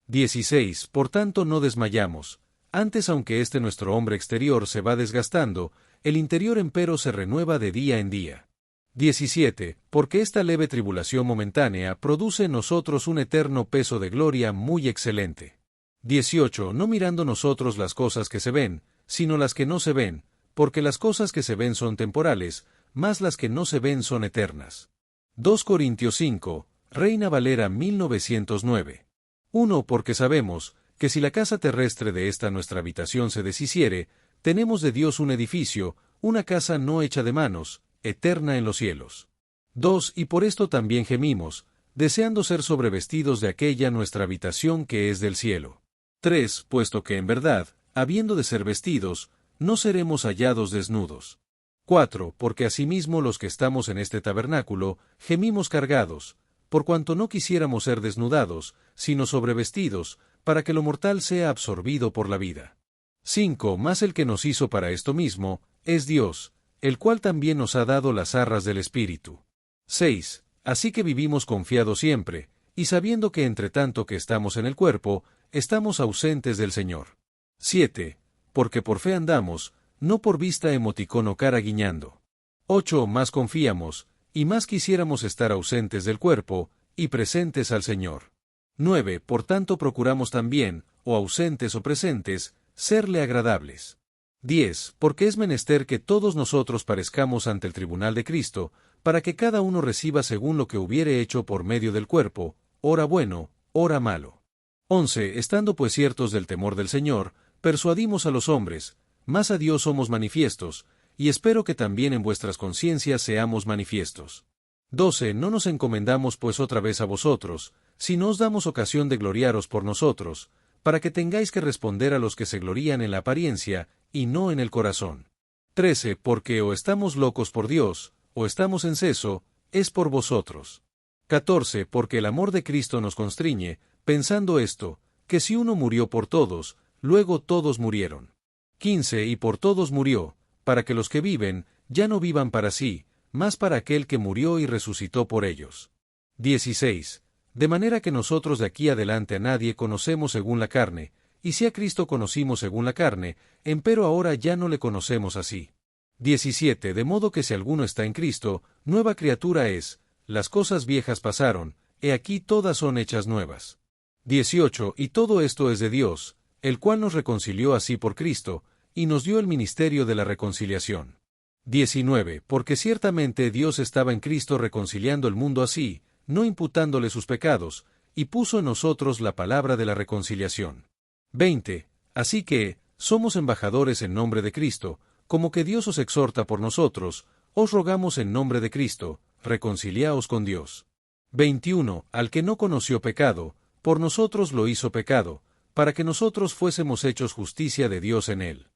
16. Por tanto no desmayamos, antes aunque este nuestro hombre exterior se va desgastando, el interior empero se renueva de día en día. 17. Porque esta leve tribulación momentánea produce en nosotros un eterno peso de gloria muy excelente. 18. No mirando nosotros las cosas que se ven, sino las que no se ven, porque las cosas que se ven son temporales, mas las que no se ven son eternas. 2 Corintios 5, Reina Valera 1909. 1. Porque sabemos, que si la casa terrestre de esta nuestra habitación se deshiciere, tenemos de Dios un edificio, una casa no hecha de manos, eterna en los cielos. 2. Y por esto también gemimos, deseando ser sobrevestidos de aquella nuestra habitación que es del cielo. 3. Puesto que en verdad, habiendo de ser vestidos, no seremos hallados desnudos. 4. Porque asimismo los que estamos en este tabernáculo, gemimos cargados, por cuanto no quisiéramos ser desnudados, sino sobrevestidos, para que lo mortal sea absorbido por la vida. 5. Mas el que nos hizo para esto mismo, es Dios, el cual también nos ha dado las arras del Espíritu. 6. Así que vivimos confiados siempre, y sabiendo que entre tanto que estamos en el cuerpo, estamos ausentes del Señor. 7. Porque por fe andamos, no por vista emoticón o cara guiñando. 8. Más confiamos, y más quisiéramos estar ausentes del cuerpo, y presentes al Señor. 9. Por tanto procuramos también, o ausentes o presentes, serle agradables. 10. Porque es menester que todos nosotros parezcamos ante el tribunal de Cristo, para que cada uno reciba según lo que hubiere hecho por medio del cuerpo, ora bueno, ora malo. 11. Estando pues ciertos del temor del Señor, persuadimos a los hombres, mas a Dios somos manifiestos, y espero que también en vuestras conciencias seamos manifiestos. 12. No nos encomendamos pues otra vez a vosotros, sino os damos ocasión de gloriaros por nosotros, para que tengáis que responder a los que se glorían en la apariencia, y no en el corazón. 13. Porque o estamos locos por Dios, o estamos en ceso, es por vosotros. 14. Porque el amor de Cristo nos constriñe, pensando esto, que si uno murió por todos, luego todos murieron. 15. Y por todos murió, para que los que viven, ya no vivan para sí, mas para aquel que murió y resucitó por ellos. 16. De manera que nosotros de aquí adelante a nadie conocemos según la carne, y si a Cristo conocimos según la carne, empero ahora ya no le conocemos así. 17. De modo que si alguno está en Cristo, nueva criatura es, las cosas viejas pasaron, he aquí todas son hechas nuevas. 18. Y todo esto es de Dios, el cual nos reconcilió así por Cristo, y nos dio el ministerio de la reconciliación. 19. Porque ciertamente Dios estaba en Cristo reconciliando el mundo así, no imputándole sus pecados, y puso en nosotros la palabra de la reconciliación. 20. Así que, somos embajadores en nombre de Cristo, como que Dios os exhorta por nosotros, os rogamos en nombre de Cristo, reconciliaos con Dios. 21. Al que no conoció pecado, por nosotros lo hizo pecado, para que nosotros fuésemos hechos justicia de Dios en él.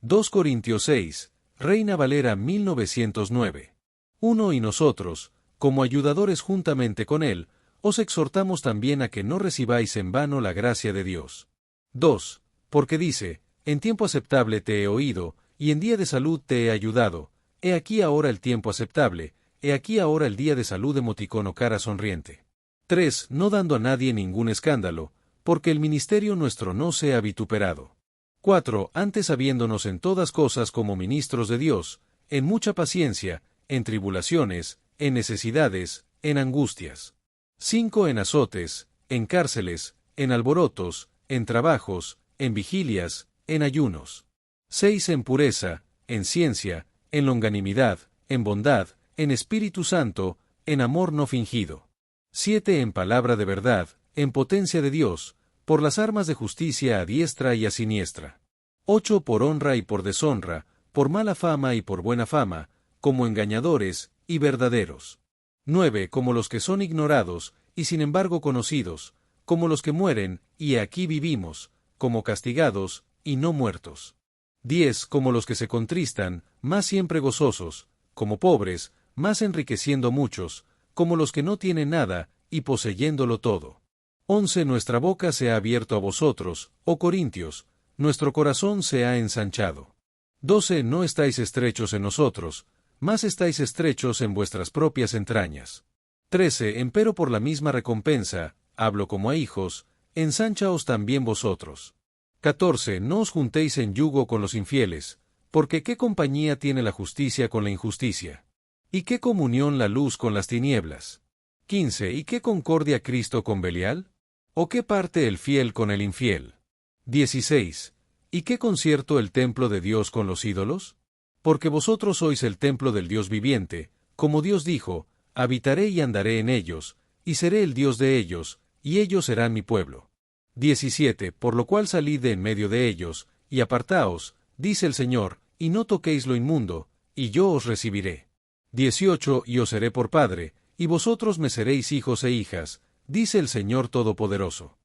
2 Corintios 6, Reina Valera 1909. 1. Y nosotros, como ayudadores juntamente con él, os exhortamos también a que no recibáis en vano la gracia de Dios. 2. Porque dice, en tiempo aceptable te he oído, y en día de salud te he ayudado, he aquí ahora el tiempo aceptable, he aquí ahora el día de salud, emoticono cara sonriente. 3. No dando a nadie ningún escándalo, porque el ministerio nuestro no sea vituperado. 4. Antes habiéndonos en todas cosas como ministros de Dios, en mucha paciencia, en tribulaciones, en necesidades, en angustias. 5. En azotes, en cárceles, en alborotos, en trabajos, en vigilias, en ayunos. 6. En pureza, en ciencia, en longanimidad, en bondad, en Espíritu Santo, en amor no fingido. 7. En palabra de verdad, en potencia de Dios, por las armas de justicia a diestra y a siniestra. 8. Por honra y por deshonra, por mala fama y por buena fama, como engañadores y verdaderos. 9. Como los que son ignorados, y sin embargo conocidos, como los que mueren, y aquí vivimos, como castigados, y no muertos. 10. Como los que se contristan, más siempre gozosos, como pobres, más enriqueciendo muchos, como los que no tienen nada, y poseyéndolo todo. 11. Nuestra boca se ha abierto a vosotros, oh Corintios, nuestro corazón se ha ensanchado. 12. No estáis estrechos en nosotros, mas estáis estrechos en vuestras propias entrañas. 13. Empero por la misma recompensa, hablo como a hijos, ensánchaos también vosotros. 14. No os juntéis en yugo con los infieles, porque ¿qué compañía tiene la justicia con la injusticia? ¿Y qué comunión la luz con las tinieblas? 15. ¿Y qué concordia Cristo con Belial? ¿O qué parte el fiel con el infiel? 16. ¿Y qué concierto el templo de Dios con los ídolos? Porque vosotros sois el templo del Dios viviente, como Dios dijo, habitaré y andaré en ellos, y seré el Dios de ellos, y ellos serán mi pueblo. 17. Por lo cual salid de en medio de ellos, y apartaos, dice el Señor, y no toquéis lo inmundo, y yo os recibiré. 18. Y os seré por padre, y vosotros me seréis hijos e hijas, dice el Señor Todopoderoso.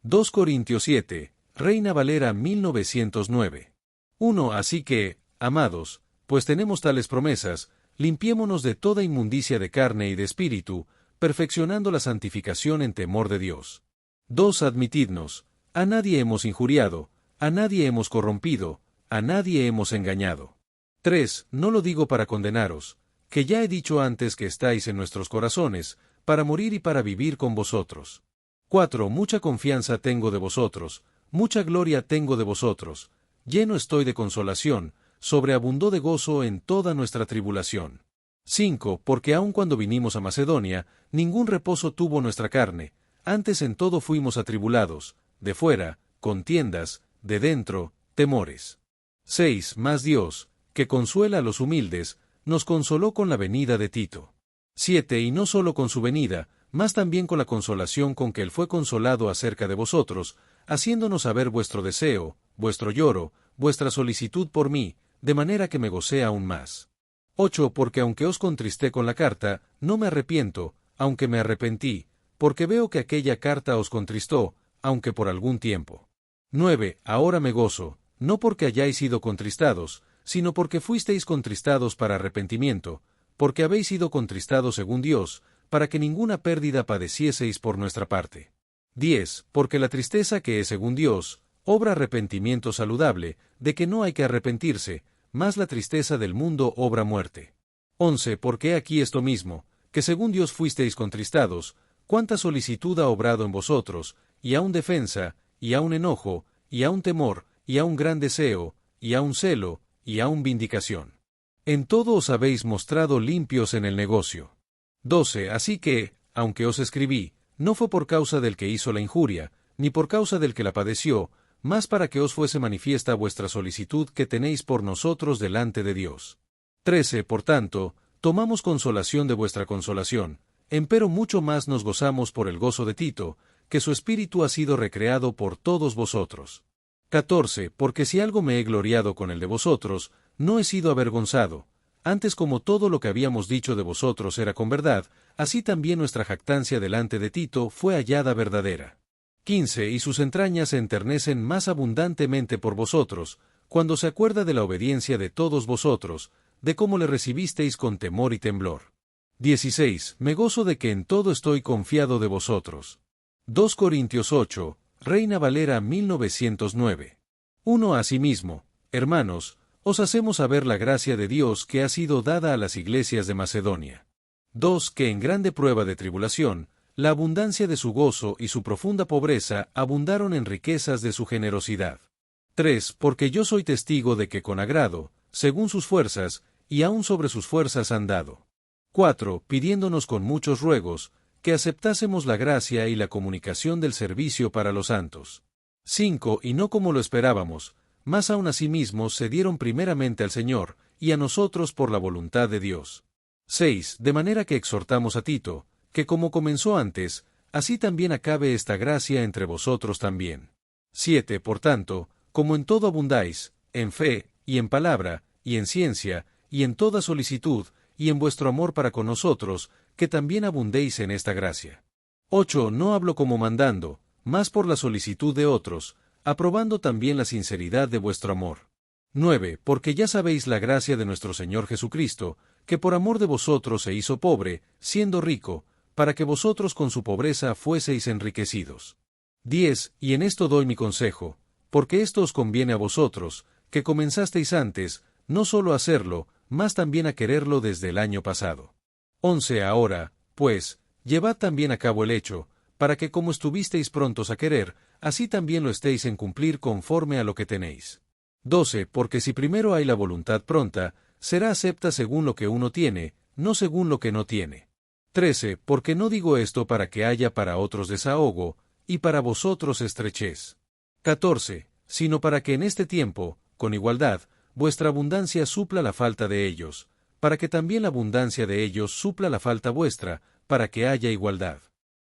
2 Corintios 7, Reina Valera 1909. 1. Así que, amados, pues tenemos tales promesas, limpiémonos de toda inmundicia de carne y de espíritu, perfeccionando la santificación en temor de Dios. 2. Admitidnos, a nadie hemos injuriado, a nadie hemos corrompido, a nadie hemos engañado. 3. No lo digo para condenaros, que ya he dicho antes que estáis en nuestros corazones, para morir y para vivir con vosotros. 4. Mucha confianza tengo de vosotros, mucha gloria tengo de vosotros, lleno estoy de consolación, sobreabundó de gozo en toda nuestra tribulación. 5. Porque aun cuando vinimos a Macedonia, ningún reposo tuvo nuestra carne, antes en todo fuimos atribulados, de fuera, contiendas, de dentro, temores. 6. Mas Dios, que consuela a los humildes, nos consoló con la venida de Tito. 7. Y no solo con su venida, mas también con la consolación con que él fue consolado acerca de vosotros, haciéndonos saber vuestro deseo, vuestro lloro, vuestra solicitud por mí, de manera que me gocé aún más. 8. Porque aunque os contristé con la carta, no me arrepiento, aunque me arrepentí, porque veo que aquella carta os contristó, aunque por algún tiempo. 9. Ahora me gozo, no porque hayáis sido contristados, sino porque fuisteis contristados para arrepentimiento, porque habéis sido contristados según Dios, para que ninguna pérdida padecieseis por nuestra parte. 10. Porque la tristeza que es según Dios, obra arrepentimiento saludable, de que no hay que arrepentirse, mas la tristeza del mundo obra muerte. 11. Porque aquí esto mismo, que según Dios fuisteis contristados, cuánta solicitud ha obrado en vosotros, y aun defensa, y aun enojo, y aun temor, y aun gran deseo, y aun celo, y aun vindicación. En todo os habéis mostrado limpios en el negocio. 12. Así que, aunque os escribí, no fue por causa del que hizo la injuria, ni por causa del que la padeció, mas para que os fuese manifiesta vuestra solicitud que tenéis por nosotros delante de Dios. 13. Por tanto, tomamos consolación de vuestra consolación, empero mucho más nos gozamos por el gozo de Tito, que su espíritu ha sido recreado por todos vosotros. 14. Porque si algo me he gloriado con el de vosotros, no he sido avergonzado. Antes, como todo lo que habíamos dicho de vosotros era con verdad, así también nuestra jactancia delante de Tito fue hallada verdadera. 15. Y sus entrañas se enternecen más abundantemente por vosotros, cuando se acuerda de la obediencia de todos vosotros, de cómo le recibisteis con temor y temblor. 16. Me gozo de que en todo estoy confiado de vosotros. 2 Corintios 8, Reina Valera 1909. 1. Asimismo, hermanos, os hacemos saber la gracia de Dios que ha sido dada a las iglesias de Macedonia. 2. Que en grande prueba de tribulación, la abundancia de su gozo y su profunda pobreza abundaron en riquezas de su generosidad. 3. Porque yo soy testigo de que con agrado, según sus fuerzas, y aun sobre sus fuerzas han dado. 4. Pidiéndonos con muchos ruegos, que aceptásemos la gracia y la comunicación del servicio para los santos. 5. Y no como lo esperábamos, mas aun asimismo se dieron primeramente al Señor, y a nosotros por la voluntad de Dios. 6. De manera que exhortamos a Tito, que como comenzó antes, así también acabe esta gracia entre vosotros también. 7. Por tanto, como en todo abundáis, en fe, y en palabra, y en ciencia, y en toda solicitud, y en vuestro amor para con nosotros, que también abundéis en esta gracia. 8. No hablo como mandando, mas por la solicitud de otros, aprobando también la sinceridad de vuestro amor. 9. Porque ya sabéis la gracia de nuestro Señor Jesucristo, que por amor de vosotros se hizo pobre, siendo rico, para que vosotros con su pobreza fueseis enriquecidos. 10. Y en esto doy mi consejo, porque esto os conviene a vosotros, que comenzasteis antes, no solo a hacerlo, mas también a quererlo desde el año pasado. 11. Ahora, pues, llevad también a cabo el hecho, para que como estuvisteis prontos a querer, así también lo estéis en cumplir conforme a lo que tenéis. 12. Porque si primero hay la voluntad pronta, será acepta según lo que uno tiene, no según lo que no tiene. 13. Porque no digo esto para que haya para otros desahogo, y para vosotros estrechez. 14. Sino para que en este tiempo, con igualdad, vuestra abundancia supla la falta de ellos, para que también la abundancia de ellos supla la falta vuestra, para que haya igualdad.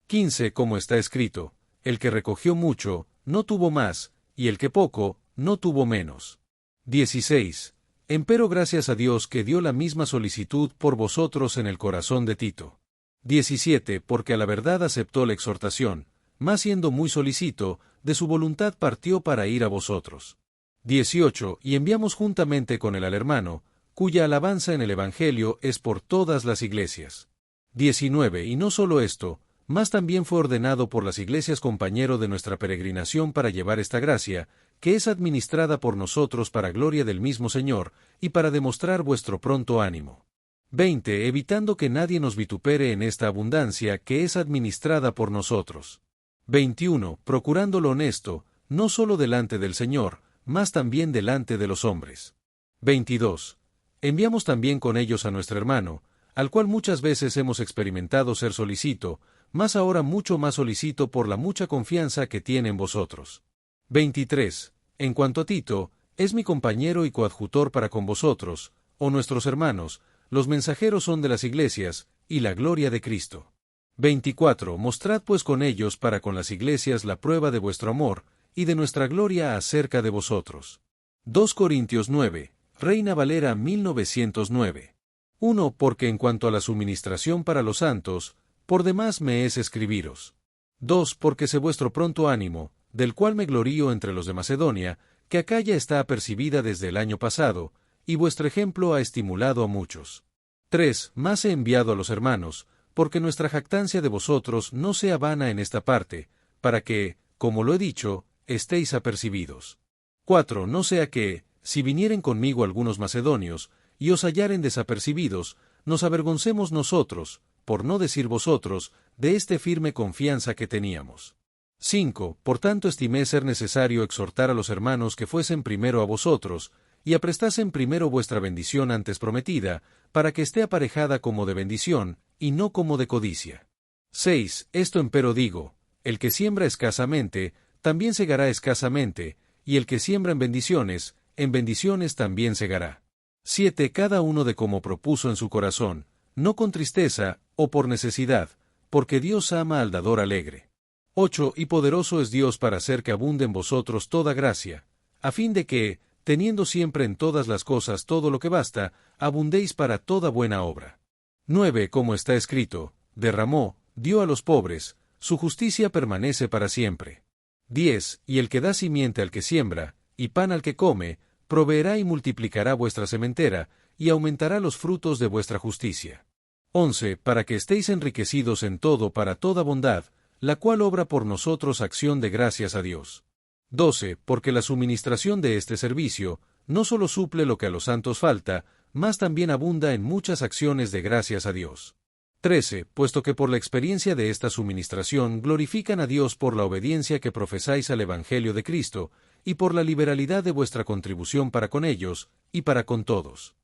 15. Como está escrito, el que recogió mucho, no tuvo más, y el que poco, no tuvo menos. 16. Empero gracias a Dios que dio la misma solicitud por vosotros en el corazón de Tito. 17. Porque a la verdad aceptó la exhortación, mas siendo muy solicito, de su voluntad partió para ir a vosotros. 18. Y enviamos juntamente con él al hermano, cuya alabanza en el Evangelio es por todas las iglesias. 19. Y no solo esto, mas también fue ordenado por las iglesias compañero de nuestra peregrinación para llevar esta gracia, que es administrada por nosotros para gloria del mismo Señor, y para demostrar vuestro pronto ánimo. 20. Evitando que nadie nos vitupere en esta abundancia que es administrada por nosotros. 21. Procurando lo honesto, no solo delante del Señor, mas también delante de los hombres. 22. Enviamos también con ellos a nuestro hermano, al cual muchas veces hemos experimentado ser solicito, mas ahora mucho más solicito por la mucha confianza que tiene en vosotros. 23. En cuanto a Tito, es mi compañero y coadjutor para con vosotros, o nuestros hermanos, los mensajeros son de las iglesias, y la gloria de Cristo. 24. Mostrad pues con ellos para con las iglesias la prueba de vuestro amor, y de nuestra gloria acerca de vosotros. 2 Corintios 9, Reina Valera 1909. 1. Porque en cuanto a la suministración para los santos, por demás me es escribiros. 2. Porque sé vuestro pronto ánimo, del cual me glorío entre los de Macedonia, que acá ya está apercibida desde el año pasado, y vuestro ejemplo ha estimulado a muchos. 3. Más he enviado a los hermanos, porque nuestra jactancia de vosotros no sea vana en esta parte, para que, como lo he dicho, estéis apercibidos. 4. No sea que, si vinieren conmigo algunos macedonios, y os hallaren desapercibidos, nos avergoncemos nosotros, por no decir vosotros, de este firme confianza que teníamos. 5. Por tanto estimé ser necesario exhortar a los hermanos que fuesen primero a vosotros, y aprestasen primero vuestra bendición antes prometida, para que esté aparejada como de bendición, y no como de codicia. 6. Esto empero digo, el que siembra escasamente, también segará escasamente, y el que siembra en bendiciones también segará. 7. Cada uno de como propuso en su corazón, no con tristeza, o por necesidad, porque Dios ama al dador alegre. 8. Y poderoso es Dios para hacer que abunde en vosotros toda gracia, a fin de que, teniendo siempre en todas las cosas todo lo que basta, abundéis para toda buena obra. 9. Como está escrito, derramó, dio a los pobres, su justicia permanece para siempre. 10. Y el que da simiente al que siembra, y pan al que come, proveerá y multiplicará vuestra sementera, y aumentará los frutos de vuestra justicia. 11. Para que estéis enriquecidos en todo para toda bondad, la cual obra por nosotros acción de gracias a Dios. 12. Porque la suministración de este servicio, no solo suple lo que a los santos falta, mas también abunda en muchas acciones de gracias a Dios. 13. Puesto que por la experiencia de esta suministración glorifican a Dios por la obediencia que profesáis al Evangelio de Cristo, y por la liberalidad de vuestra contribución para con ellos, y para con todos.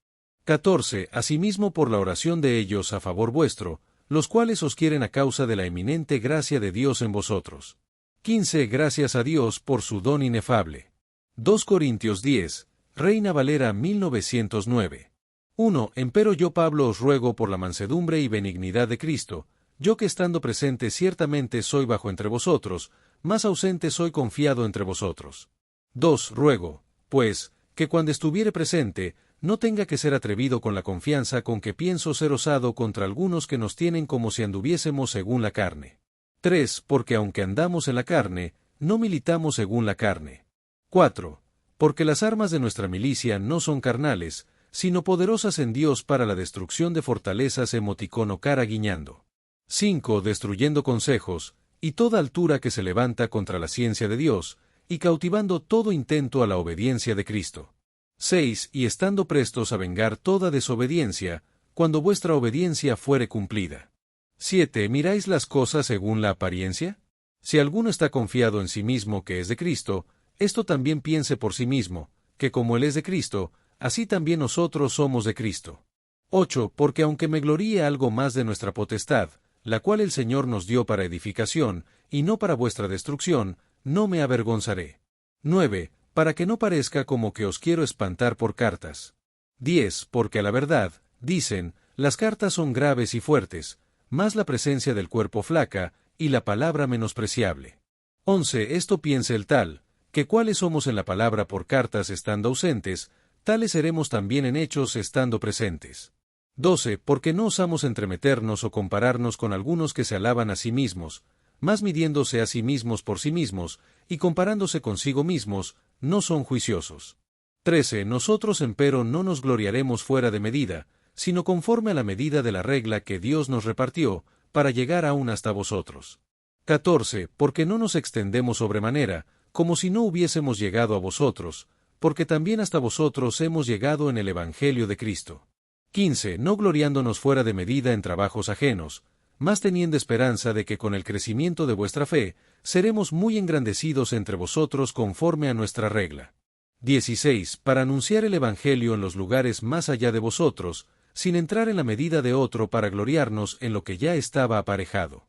14. Asimismo por la oración de ellos a favor vuestro, los cuales os quieren a causa de la eminente gracia de Dios en vosotros. 15. Gracias a Dios por su don inefable. 2 Corintios 10, Reina Valera 1909. 1. Empero yo Pablo os ruego por la mansedumbre y benignidad de Cristo, yo que estando presente ciertamente soy bajo entre vosotros, más ausente soy confiado entre vosotros. 2. Ruego, pues, que cuando estuviere presente, no tenga que ser atrevido con la confianza con que pienso ser osado contra algunos que nos tienen como si anduviésemos según la carne. 3. Porque aunque andamos en la carne, no militamos según la carne. 4. Porque las armas de nuestra milicia no son carnales, sino poderosas en Dios para la destrucción de fortalezas emoticono cara guiñando. 5. Destruyendo consejos, y toda altura que se levanta contra la ciencia de Dios, y cautivando todo intento a la obediencia de Cristo. 6. Y estando prestos a vengar toda desobediencia, cuando vuestra obediencia fuere cumplida. 7. ¿Miráis las cosas según la apariencia? Si alguno está confiado en sí mismo que es de Cristo, esto también piense por sí mismo, que como él es de Cristo, así también nosotros somos de Cristo. 8. Porque aunque me gloríe algo más de nuestra potestad, la cual el Señor nos dio para edificación, y no para vuestra destrucción, no me avergonzaré. 9. Para que no parezca como que os quiero espantar por cartas. 10. Porque a la verdad, dicen, las cartas son graves y fuertes, más la presencia del cuerpo flaca, y la palabra menospreciable. 11. Esto piense el tal, que cuáles somos en la palabra por cartas estando ausentes, tales seremos también en hechos estando presentes. 12. Porque no osamos entremeternos o compararnos con algunos que se alaban a sí mismos, más midiéndose a sí mismos por sí mismos, y comparándose consigo mismos, no son juiciosos. 13. Nosotros empero no nos gloriaremos fuera de medida, sino conforme a la medida de la regla que Dios nos repartió, para llegar aún hasta vosotros. 14. Porque no nos extendemos sobremanera, como si no hubiésemos llegado a vosotros, porque también hasta vosotros hemos llegado en el Evangelio de Cristo. 15. No gloriándonos fuera de medida en trabajos ajenos, mas teniendo esperanza de que con el crecimiento de vuestra fe, seremos muy engrandecidos entre vosotros conforme a nuestra regla. 16. Para anunciar el Evangelio en los lugares más allá de vosotros, sin entrar en la medida de otro para gloriarnos en lo que ya estaba aparejado.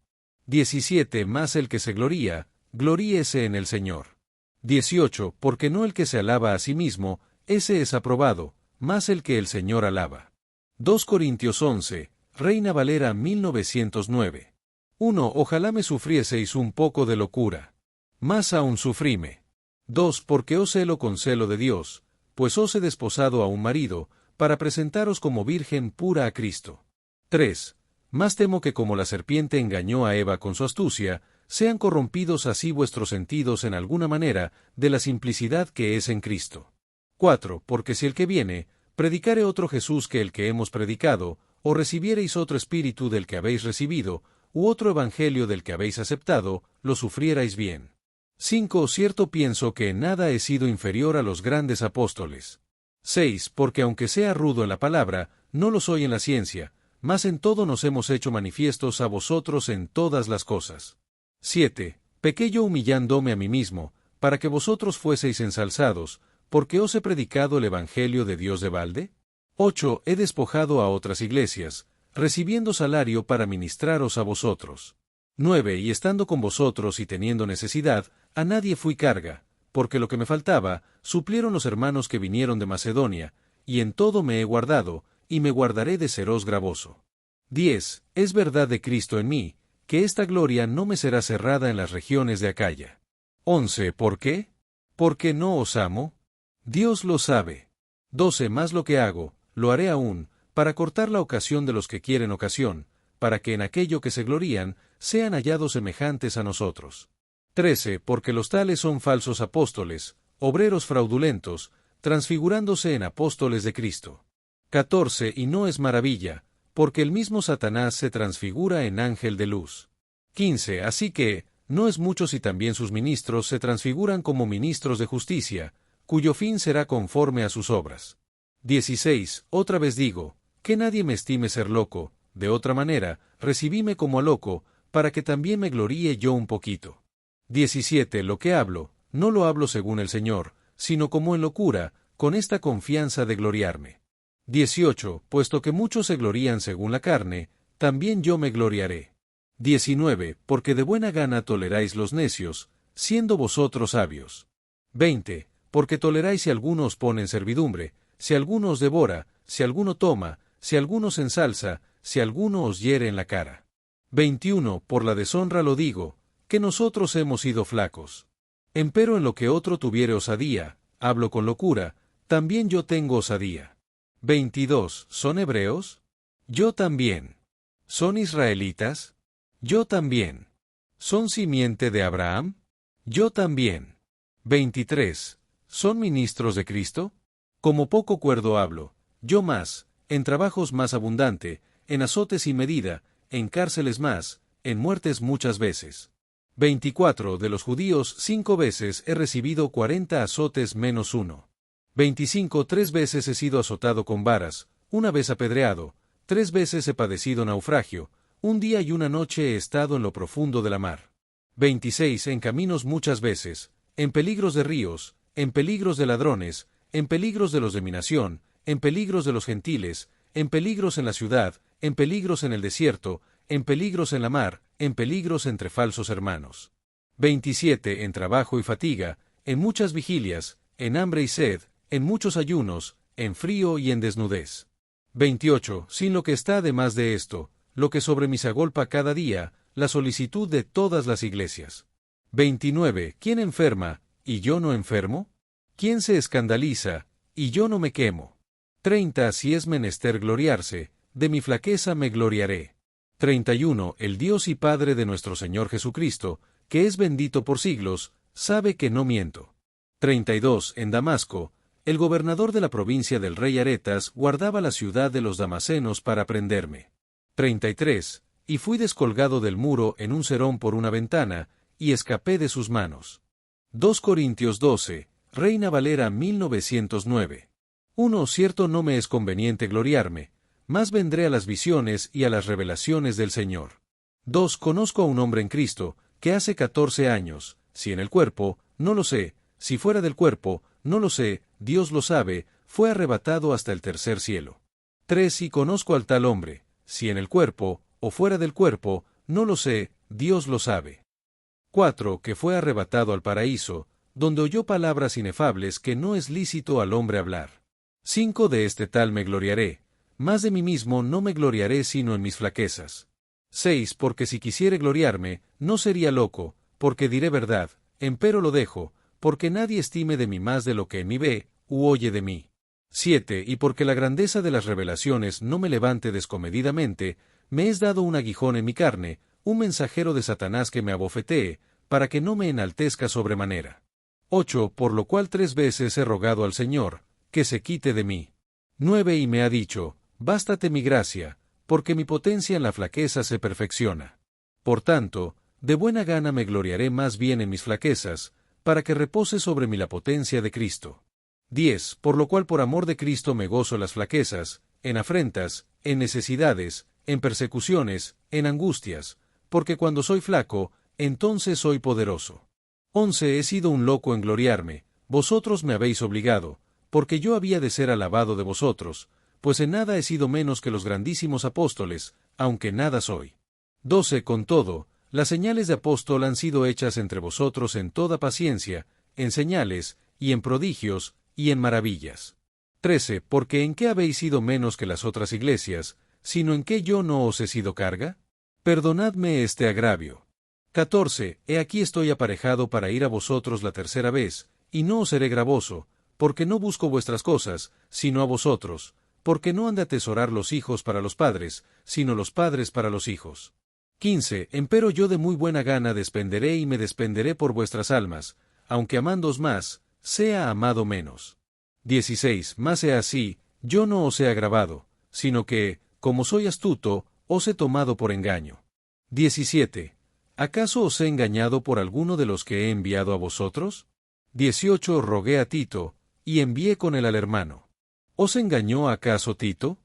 17. Mas el que se gloría, gloríese en el Señor. 18. Porque no el que se alaba a sí mismo, ese es aprobado, mas el que el Señor alaba. 2 Corintios 11, Reina Valera 1909. 1. Ojalá me sufrieseis un poco de locura. Más aún sufrime. 2. Porque os celo con celo de Dios, pues os he desposado a un marido, para presentaros como virgen pura a Cristo. 3. Más temo que como la serpiente engañó a Eva con su astucia, sean corrompidos así vuestros sentidos en alguna manera, de la simplicidad que es en Cristo. 4. Porque si el que viene, predicare otro Jesús que el que hemos predicado, o recibiereis otro espíritu del que habéis recibido, u otro evangelio del que habéis aceptado, lo sufrierais bien. 5. Cierto pienso que en nada he sido inferior a los grandes apóstoles. 6. Porque aunque sea rudo en la palabra, no lo soy en la ciencia, mas en todo nos hemos hecho manifiestos a vosotros en todas las cosas. 7. Pequé yo humillándome a mí mismo, para que vosotros fueseis ensalzados, porque os he predicado el evangelio de Dios de balde. 8. He despojado a otras iglesias, recibiendo salario para ministraros a vosotros. 9. Y estando con vosotros y teniendo necesidad, a nadie fui carga, porque lo que me faltaba, suplieron los hermanos que vinieron de Macedonia, y en todo me he guardado, y me guardaré de seros gravoso. 10. Es verdad de Cristo en mí, que esta gloria no me será cerrada en las regiones de Acaya. 11. ¿Por qué? Porque no os amo. Dios lo sabe. 12. Más lo que hago, lo haré aún, para cortar la ocasión de los que quieren ocasión, para que en aquello que se glorían, sean hallados semejantes a nosotros. 13. Porque los tales son falsos apóstoles, obreros fraudulentos, transfigurándose en apóstoles de Cristo. 14. Y no es maravilla, porque el mismo Satanás se transfigura en ángel de luz. 15. Así que, no es mucho si también sus ministros se transfiguran como ministros de justicia, cuyo fin será conforme a sus obras. 16. Otra vez digo, que nadie me estime ser loco, de otra manera, recibíme como a loco, para que también me gloríe yo un poquito. 17. Lo que hablo, no lo hablo según el Señor, sino como en locura, con esta confianza de gloriarme. 18. Puesto que muchos se glorían según la carne, también yo me gloriaré. 19. Porque de buena gana toleráis los necios, siendo vosotros sabios. 20. Porque toleráis si alguno os pone en servidumbre, si alguno os devora, si alguno toma, si alguno se ensalza, si alguno os hiere en la cara. 21. Por la deshonra lo digo, que nosotros hemos sido flacos. Empero en lo que otro tuviere osadía, hablo con locura, también yo tengo osadía. 22. ¿Son hebreos? Yo también. ¿Son israelitas? Yo también. ¿Son simiente de Abraham? Yo también. 23. ¿Son ministros de Cristo? Como poco cuerdo hablo, yo más, en trabajos más abundante, en azotes sin medida, en cárceles más, en muertes muchas veces. 24. De los judíos 5 veces he recibido 40 azotes menos 1. 25. 3 veces he sido azotado con varas, 1 vez apedreado, 3 veces he padecido naufragio, 1 día y 1 noche he estado en lo profundo de la mar. 26. En caminos muchas veces, en peligros de ríos, en peligros de ladrones, en peligros de los de mi nación, en peligros de los gentiles, en peligros en la ciudad, en peligros en el desierto, en peligros en la mar, en peligros entre falsos hermanos. 27. En trabajo y fatiga, en muchas vigilias, en hambre y sed, en muchos ayunos, en frío y en desnudez. 28. Sin lo que está además de esto, lo que sobre mí se agolpa cada día, la solicitud de todas las iglesias. 29. ¿Quién enferma, y yo no enfermo? ¿Quién se escandaliza, y yo no me quemo? 30. Si es menester gloriarse, de mi flaqueza me gloriaré. 31. El Dios y Padre de nuestro Señor Jesucristo, que es bendito por siglos, sabe que no miento. 32. En Damasco, el gobernador de la provincia del rey Aretas guardaba la ciudad de los damasenos para prenderme. 33. Y fui descolgado del muro en un serón por una ventana, y escapé de sus manos. 2 Corintios 12. Reina Valera 1909. 1. Cierto no me es conveniente gloriarme, mas vendré a las visiones y a las revelaciones del Señor. 2. Conozco a un hombre en Cristo, que hace 14 años, si en el cuerpo, no lo sé, si fuera del cuerpo, no lo sé, Dios lo sabe, fue arrebatado hasta el tercer cielo. 3. Y conozco al tal hombre, si en el cuerpo, o fuera del cuerpo, no lo sé, Dios lo sabe. 4. Que fue arrebatado al paraíso, donde oyó palabras inefables que no es lícito al hombre hablar. 5. De este tal me gloriaré, mas de mí mismo no me gloriaré sino en mis flaquezas. 6. Porque si quisiere gloriarme, no sería loco, porque diré verdad, empero lo dejo, porque nadie estime de mí más de lo que en mí ve, u oye de mí. 7. Y porque la grandeza de las revelaciones no me levante descomedidamente, me es dado un aguijón en mi carne, un mensajero de Satanás que me abofetee, para que no me enaltezca sobremanera. 8. Por lo cual 3 veces he rogado al Señor, que se quite de mí. 9. Y me ha dicho, bástate mi gracia, porque mi potencia en la flaqueza se perfecciona. Por tanto, de buena gana me gloriaré más bien en mis flaquezas, para que repose sobre mí la potencia de Cristo. 10. Por lo cual por amor de Cristo me gozo en las flaquezas, en afrentas, en necesidades, en persecuciones, en angustias, porque cuando soy flaco, entonces soy poderoso. 11. He sido un loco en gloriarme, vosotros me habéis obligado, porque yo había de ser alabado de vosotros, pues en nada he sido menos que los grandísimos apóstoles, aunque nada soy. 12. Con todo, las señales de apóstol han sido hechas entre vosotros en toda paciencia, en señales, y en prodigios, y en maravillas. 13. Porque ¿en qué habéis sido menos que las otras iglesias, sino en que yo no os he sido carga? Perdonadme este agravio. 14. He aquí estoy aparejado para ir a vosotros la tercera vez, y no os seré gravoso, porque no busco vuestras cosas, sino a vosotros, porque no han de atesorar los hijos para los padres, sino los padres para los hijos. 15. Empero yo de muy buena gana despenderé y me despenderé por vuestras almas, aunque amándoos más, sea amado menos. 16. Más sea así, yo no os he agravado, sino que, como soy astuto, os he tomado por engaño. 17. ¿Acaso os he engañado por alguno de los que he enviado a vosotros? 18. Rogué a Tito, y envié con él al hermano. ¿Os engañó acaso Tito?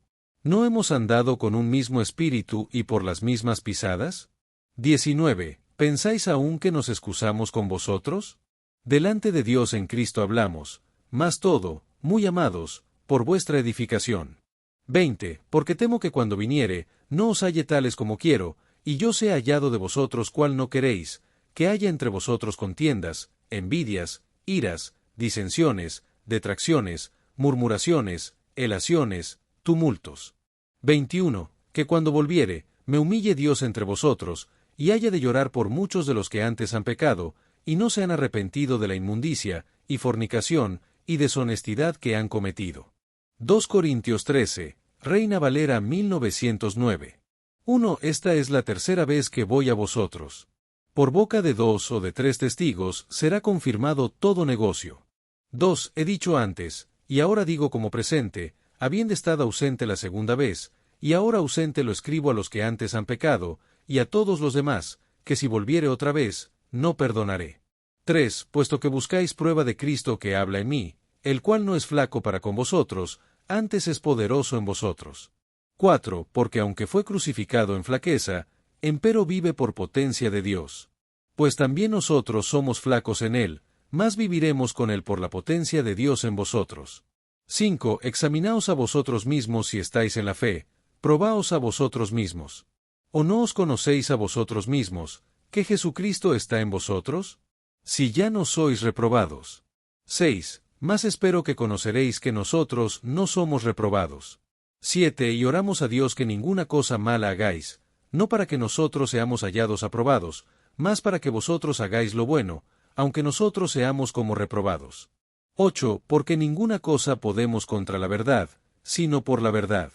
¿No hemos andado con un mismo espíritu y por las mismas pisadas? 19. ¿Pensáis aún que nos excusamos con vosotros? Delante de Dios en Cristo hablamos, más todo, muy amados, por vuestra edificación. 20. Porque temo que cuando viniere, no os halle tales como quiero, y yo sea hallado de vosotros cual no queréis, que haya entre vosotros contiendas, envidias, iras, disensiones, detracciones, murmuraciones, elaciones, tumultos. 21. Que cuando volviere, me humille Dios entre vosotros, y haya de llorar por muchos de los que antes han pecado, y no se han arrepentido de la inmundicia, y fornicación, y deshonestidad que han cometido. 2 Corintios 13, Reina Valera 1909. 1. Esta es la tercera vez que voy a vosotros. Por boca de 2 o de 3 testigos será confirmado todo negocio. 2. He dicho antes, y ahora digo como presente, habiendo estado ausente la segunda vez, y ahora ausente lo escribo a los que antes han pecado, y a todos los demás, que si volviere otra vez, no perdonaré. 3. Puesto que buscáis prueba de Cristo que habla en mí, el cual no es flaco para con vosotros, antes es poderoso en vosotros. 4. Porque aunque fue crucificado en flaqueza, empero vive por potencia de Dios. Pues también nosotros somos flacos en él, mas viviremos con él por la potencia de Dios en vosotros. 5. Examinaos a vosotros mismos si estáis en la fe, probaos a vosotros mismos. ¿O no os conocéis a vosotros mismos, que Jesucristo está en vosotros? Si ya no sois reprobados. 6. Más espero que conoceréis que nosotros no somos reprobados. 7. Y oramos a Dios que ninguna cosa mala hagáis, no para que nosotros seamos hallados aprobados, mas para que vosotros hagáis lo bueno, aunque nosotros seamos como reprobados. 8. Porque ninguna cosa podemos contra la verdad, sino por la verdad.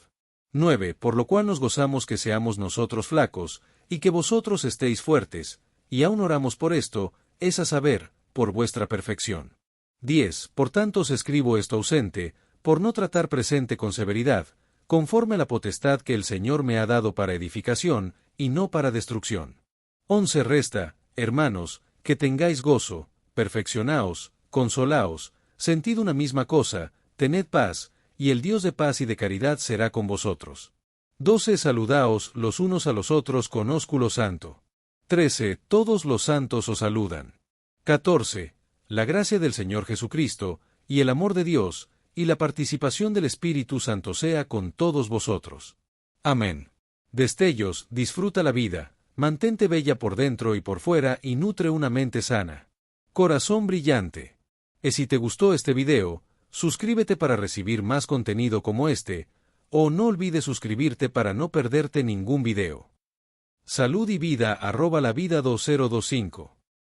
9. Por lo cual nos gozamos que seamos nosotros flacos, y que vosotros estéis fuertes, y aun oramos por esto, es a saber, por vuestra perfección. 10. Por tanto os escribo esto ausente, por no tratar presente con severidad, conforme a la potestad que el Señor me ha dado para edificación, y no para destrucción. 11. Resta, hermanos, que tengáis gozo, perfeccionaos, consolaos, sentid una misma cosa, tened paz, y el Dios de paz y de caridad será con vosotros. 12. Saludaos los unos a los otros con ósculo santo. 13. Todos los santos os saludan. 14. La gracia del Señor Jesucristo, y el amor de Dios, y la participación del Espíritu Santo sea con todos vosotros. Amén. Destellos, disfruta la vida, mantente bella por dentro y por fuera y nutre una mente sana. Corazón brillante. Y si te gustó este video, suscríbete para recibir más contenido como este, o no olvides suscribirte para no perderte ningún video. Salud y vida @lavida2025